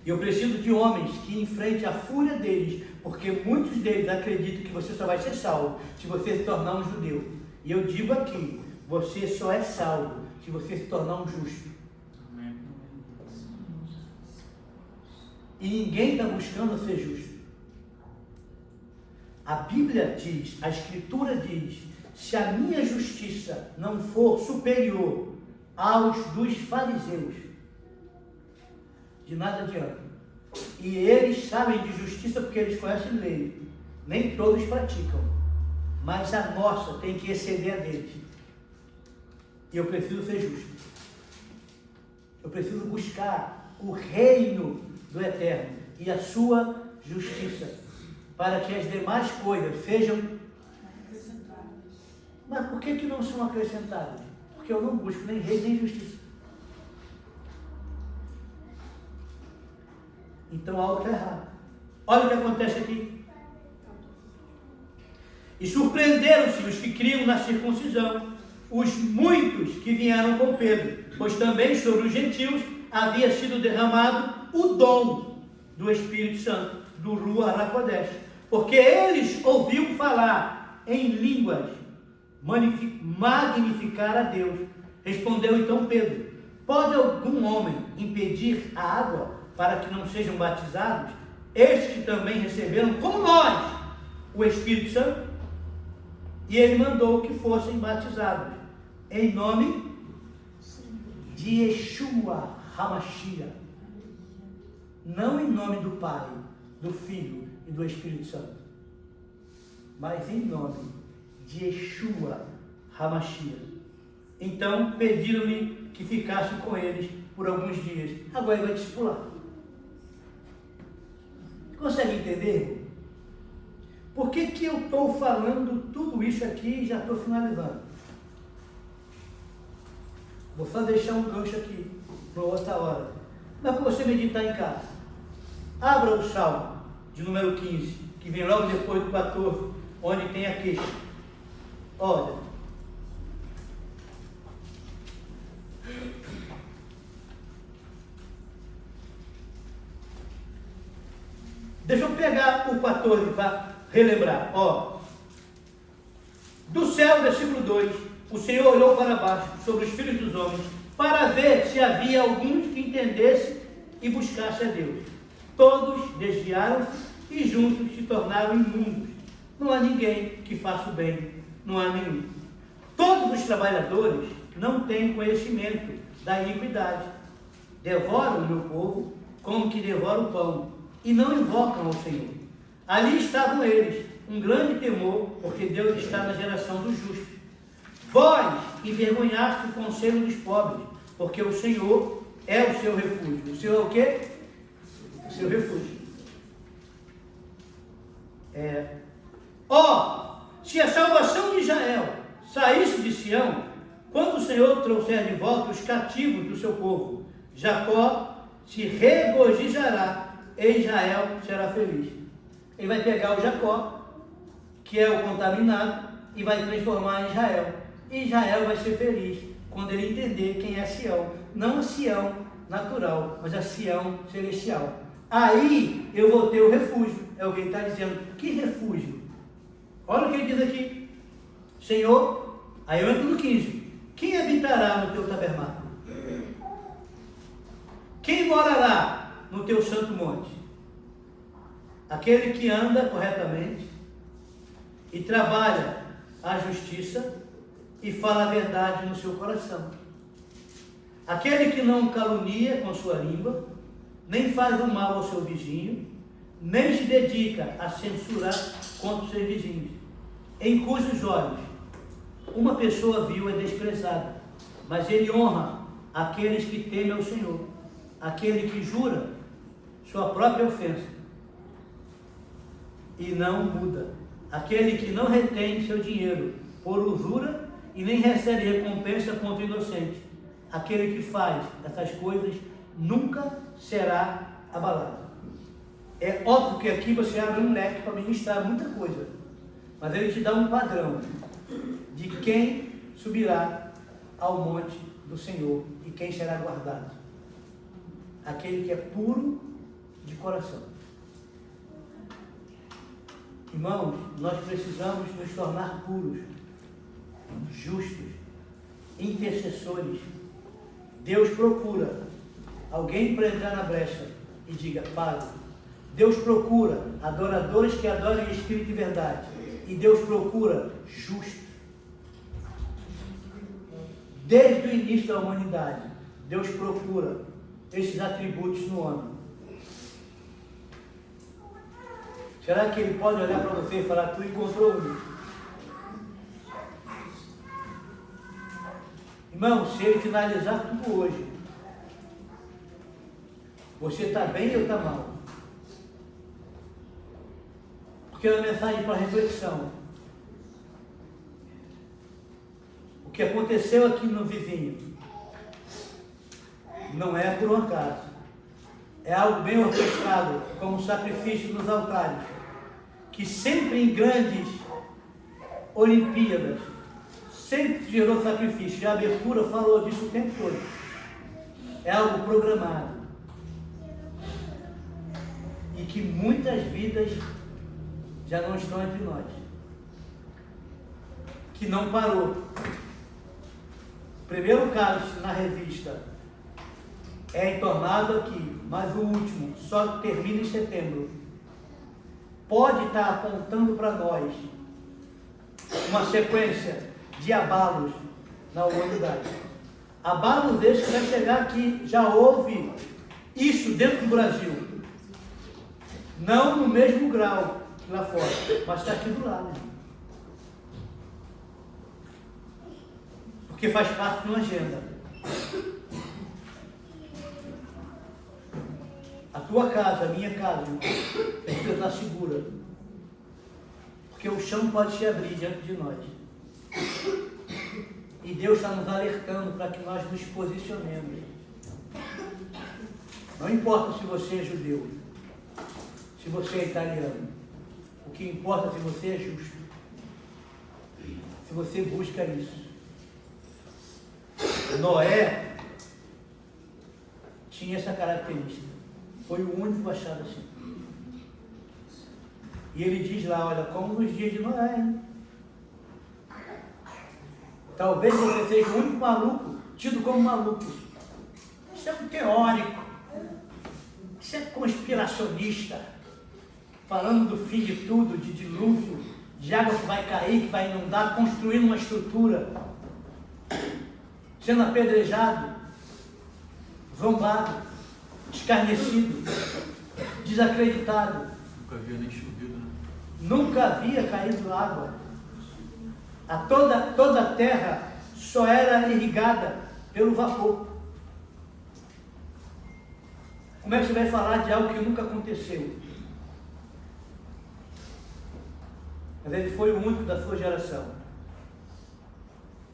Speaker 1: E eu preciso de homens que enfrentem a fúria deles, porque muitos deles acreditam que você só vai ser salvo se você se tornar um judeu. E eu digo aqui, você só é salvo se você se tornar um justo. E ninguém está buscando ser justo. A Bíblia diz, a Escritura diz, se a minha justiça não for superior aos dos fariseus, de nada adianta. E eles sabem de justiça porque eles conhecem lei. Nem todos praticam, mas a nossa tem que exceder a deles. E eu preciso ser justo. Eu preciso buscar o reino do Eterno e a sua justiça, para que as demais coisas sejam... Mas por que não são acrescentadas? Porque eu não busco nem rei nem justiça. Então algo está errado. Olha o que acontece aqui. E surpreenderam-se os que criam na circuncisão, os muitos que vieram com Pedro, pois também sobre os gentios havia sido derramado o dom do Espírito Santo, do Ruach HaKodesh, porque eles ouviam falar em línguas, magnificar a Deus. Respondeu então Pedro: pode algum homem impedir a água para que não sejam batizados estes que também receberam, como nós, o Espírito Santo? E ele mandou que fossem batizados em nome de Yeshua HaMashiach, não em nome do Pai, do Filho e do Espírito Santo, mas em nome de Yeshua HaMashiach. Então pediram-lhe que ficasse com eles por alguns dias. Agora ele vai discipular. Consegue entender? Por que eu estou falando tudo isso aqui e já estou finalizando? Vou só deixar um gancho aqui para outra hora. Mas para você meditar em casa, abra o Salmo de número 15, que vem logo depois do 14, onde tem a queixa. Olha. Deixa eu pegar o 14 para relembrar. Ó. Do céu, versículo 2, o Senhor olhou para baixo sobre os filhos dos homens para ver se havia alguns que entendessem e buscassem a Deus. Todos desviaram-se e juntos se tornaram imundos. Não há ninguém que faça o bem, não há nenhum. Todos os trabalhadores não têm conhecimento da iniquidade. Devoram o meu povo como que devora o pão e não invocam ao Senhor. Ali estavam eles, um grande temor, porque Deus está na geração dos justos. Vós envergonhaste o conselho dos pobres, porque o Senhor é o seu refúgio. O Senhor é o quê? O seu refúgio. Se a salvação de Israel saísse de Sião, quando o Senhor trouxer de volta os cativos do seu povo, Jacó se regozijará e Israel será feliz. Ele vai pegar o Jacó, que é o contaminado, e vai transformar em Israel. E Israel vai ser feliz quando ele entender quem é Sião. Não a Sião natural, mas a Sião celestial. Aí eu vou ter o refúgio. É o que ele está dizendo. Que refúgio? Olha o que ele diz aqui. Senhor, aí eu entro no 15. Quem habitará no teu tabernáculo? Quem morará no teu santo monte? Aquele que anda corretamente e trabalha a justiça e fala a verdade no seu coração. Aquele que não calunia com sua língua, nem faz o mal ao seu vizinho, nem se dedica a censurar contra os seus vizinhos, em cujos olhos uma pessoa vil é desprezada, mas ele honra aqueles que temem ao Senhor, aquele que jura sua própria ofensa e não muda, aquele que não retém seu dinheiro por usura e nem recebe recompensa contra o inocente, aquele que faz essas coisas nunca será abalado. É óbvio que aqui você abre um leque para ministrar muita coisa, mas ele te dá um padrão de quem subirá ao monte do Senhor e quem será guardado. Aquele que é puro de coração. Irmãos, nós precisamos nos tornar puros, justos, intercessores. Deus procura alguém para entrar na brecha e diga: Padre. Deus procura adoradores que adorem em espírito e verdade. E Deus procura justos. Desde o início da humanidade, Deus procura esses atributos no homem. Será que Ele pode olhar para você e falar: tu encontrou um? Irmão, se ele finalizar tudo hoje, você está bem ou está mal? Porque é uma mensagem para reflexão. O que aconteceu aqui no vizinho não é por um acaso. É algo bem orquestrado, como sacrifício nos altares, que sempre em grandes Olimpíadas, sempre gerou sacrifício. E a abertura falou disso o tempo todo. É algo programado. E que muitas vidas já não estão entre nós. Que não parou. Primeiro caso na revista é entornado aqui, mas o último só termina em setembro. Pode estar apontando para nós uma sequência de abalos na humanidade. Abalos esses que vai chegar aqui, já houve isso dentro do Brasil. Não no mesmo grau que lá fora, mas está aqui do lado. Porque faz parte de uma agenda. A tua casa, a minha casa, precisa estar segura. Porque o chão pode se abrir diante de nós. E Deus está nos alertando para que nós nos posicionemos. Não importa se você é judeu, se você é italiano. O que importa é se você é justo. Se você busca isso. Noé tinha essa característica. Foi o único achado assim. E ele diz lá, olha, como nos dias de Noé, hein? Talvez você seja o único maluco, tido como maluco. Isso é um teórico. Isso é conspiracionista. Falando do fim de tudo, de dilúvio, de água que vai cair, que vai inundar, construindo uma estrutura. Sendo apedrejado, zombado, escarnecido, desacreditado.
Speaker 3: Nunca havia nem chovido, né?
Speaker 1: Nunca havia caído água. Toda a terra só era irrigada pelo vapor. Como é que você vai falar de algo que nunca aconteceu? Mas ele foi o único da sua geração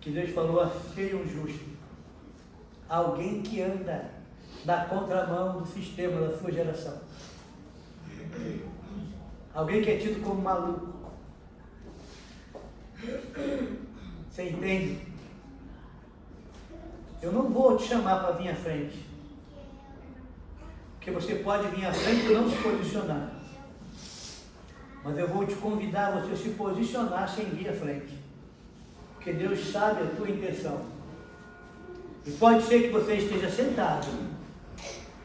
Speaker 1: que Deus falou, achei um justo. Alguém que anda na contramão do sistema da sua geração. Alguém que é tido como maluco. Você entende? Eu não vou te chamar para vir à frente. Porque você pode vir à frente e não se posicionar. Mas eu vou te convidar a você se posicionar sem vir à frente. Porque Deus sabe a tua intenção. E pode ser que você esteja sentado,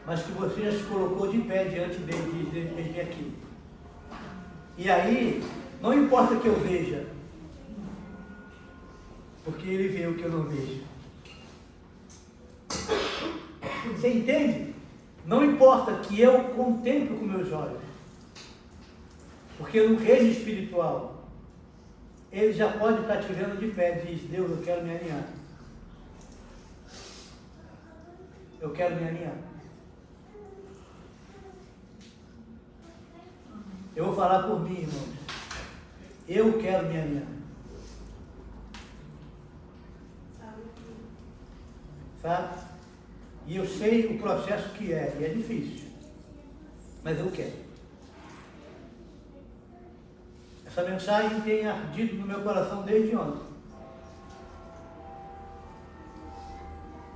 Speaker 1: mas que você já se colocou de pé diante dele e diz, eis-me aqui. E aí, não importa que eu veja, porque ele vê o que eu não vejo. Você entende? Não importa que eu contemple com meus olhos, porque no reino espiritual, ele já pode estar te vendo de pé e diz, Deus, eu quero me alinhar. Eu quero me alinhar. Eu vou falar por mim, irmãos. Eu quero me alinhar. Sabe? E eu sei o processo que é, e é difícil. Mas eu quero. Essa mensagem tem ardido no meu coração desde ontem.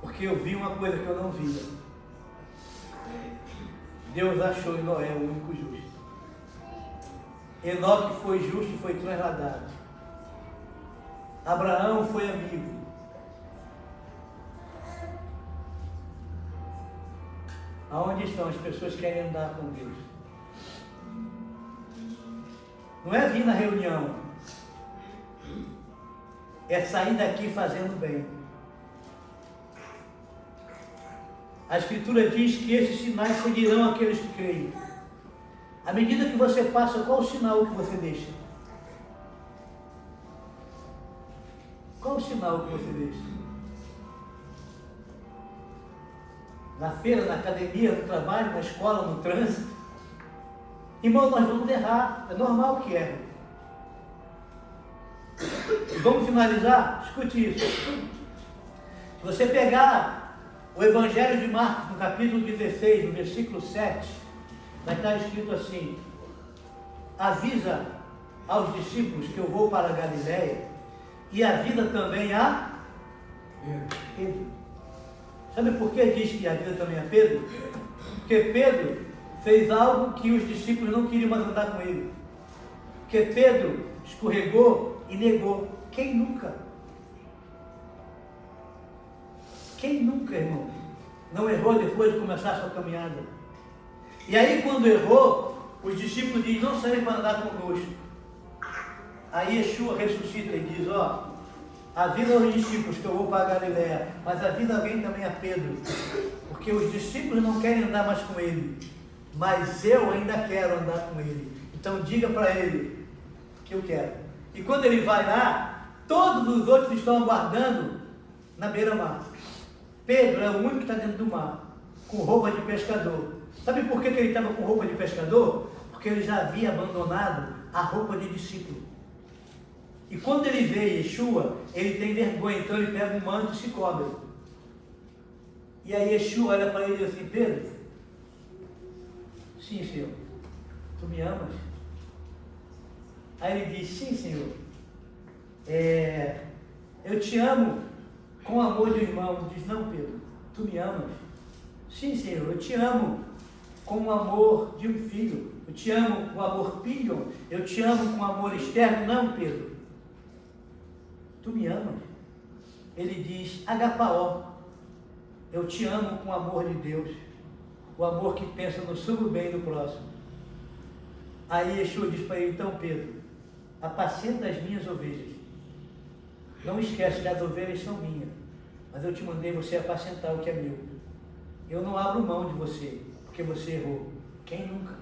Speaker 1: Porque eu vi uma coisa que eu não via. Deus achou em Noé o único justo. Enoque foi justo e foi trasladado. Abraão foi amigo. Aonde estão as pessoas que querem andar com Deus? Não é vir na reunião. É sair daqui fazendo bem. A Escritura diz que esses sinais seguirão aqueles que creem. À medida que você passa, qual o sinal que você deixa? Qual o sinal que você deixa? na feira, na academia, no trabalho, na escola, no trânsito. Irmão, nós vamos errar, é normal que erre. E vamos finalizar? Escute isso. Se você pegar o Evangelho de Marcos, no capítulo 16, no versículo 7, vai estar escrito assim: avisa aos discípulos que eu vou para a Galileia, e avisa também a Pedro. Sabe por que diz que avisa também a Pedro? Porque Pedro fez algo que os discípulos não queriam mais andar com ele. Porque Pedro escorregou e negou. Quem nunca? Quem nunca, irmão, não errou depois de começar a sua caminhada? E aí, quando errou, os discípulos dizem: não saem para andar conosco. Aí Yeshua ressuscita e diz: ó, avisa aos discípulos que eu vou para a Galileia, mas avisa alguém também a Pedro, porque os discípulos não querem andar mais com ele, mas eu ainda quero andar com ele. Então diga para ele que eu quero. E quando ele vai lá, todos os outros estão aguardando na beira-mar. Pedro é o único que está dentro do mar, com roupa de pescador. Sabe por que ele estava com roupa de pescador? Porque ele já havia abandonado a roupa de discípulo. E quando ele vê Yeshua, ele tem vergonha, então ele pega um manto e se cobre. E aí Yeshua olha para ele e diz assim: Pedro, sim, Senhor, tu me amas? Aí ele diz: sim, Senhor, eu te amo com o amor de um irmão. Diz: não, Pedro, tu me amas? Sim, Senhor, eu te amo com o amor de um filho. Eu te amo com o amor pilion. Eu te amo com o amor externo. Não, Pedro, tu me amas? Ele diz: agapaó, eu te amo com o amor de Deus, o amor que pensa no sumo bem do próximo. Aí Yeshua diz para ele: então, Pedro, apacenta as minhas ovelhas. Não esquece que as ovelhas são minhas, mas eu te mandei você apacentar o que é meu. Eu não abro mão de você, porque você errou. Quem nunca?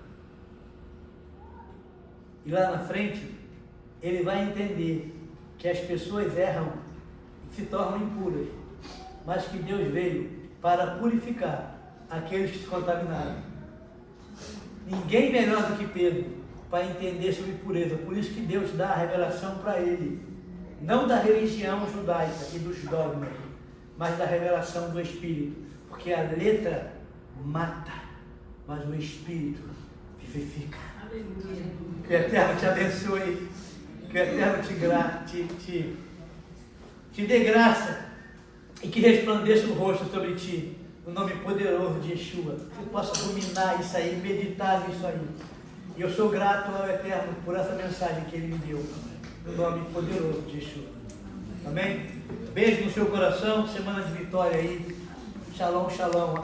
Speaker 1: E lá na frente, ele vai entender que as pessoas erram e se tornam impuras, mas que Deus veio para purificar aqueles que se contaminaram. Ninguém melhor do que Pedro para entender sobre pureza. Por isso que Deus dá a revelação para ele, não da religião judaica e dos dogmas, mas da revelação do Espírito, porque a letra mata, mas o Espírito vivifica.
Speaker 2: Aleluia.
Speaker 1: Que o Eterno te abençoe, que o Eterno te dê graça e que resplandeça o rosto sobre ti, no nome poderoso de Yeshua, que você possa dominar isso aí, meditar nisso aí. E eu sou grato ao Eterno por essa mensagem que Ele me deu, no nome poderoso de Yeshua. Amém? Beijo no seu coração, semana de vitória aí. Shalom, shalom.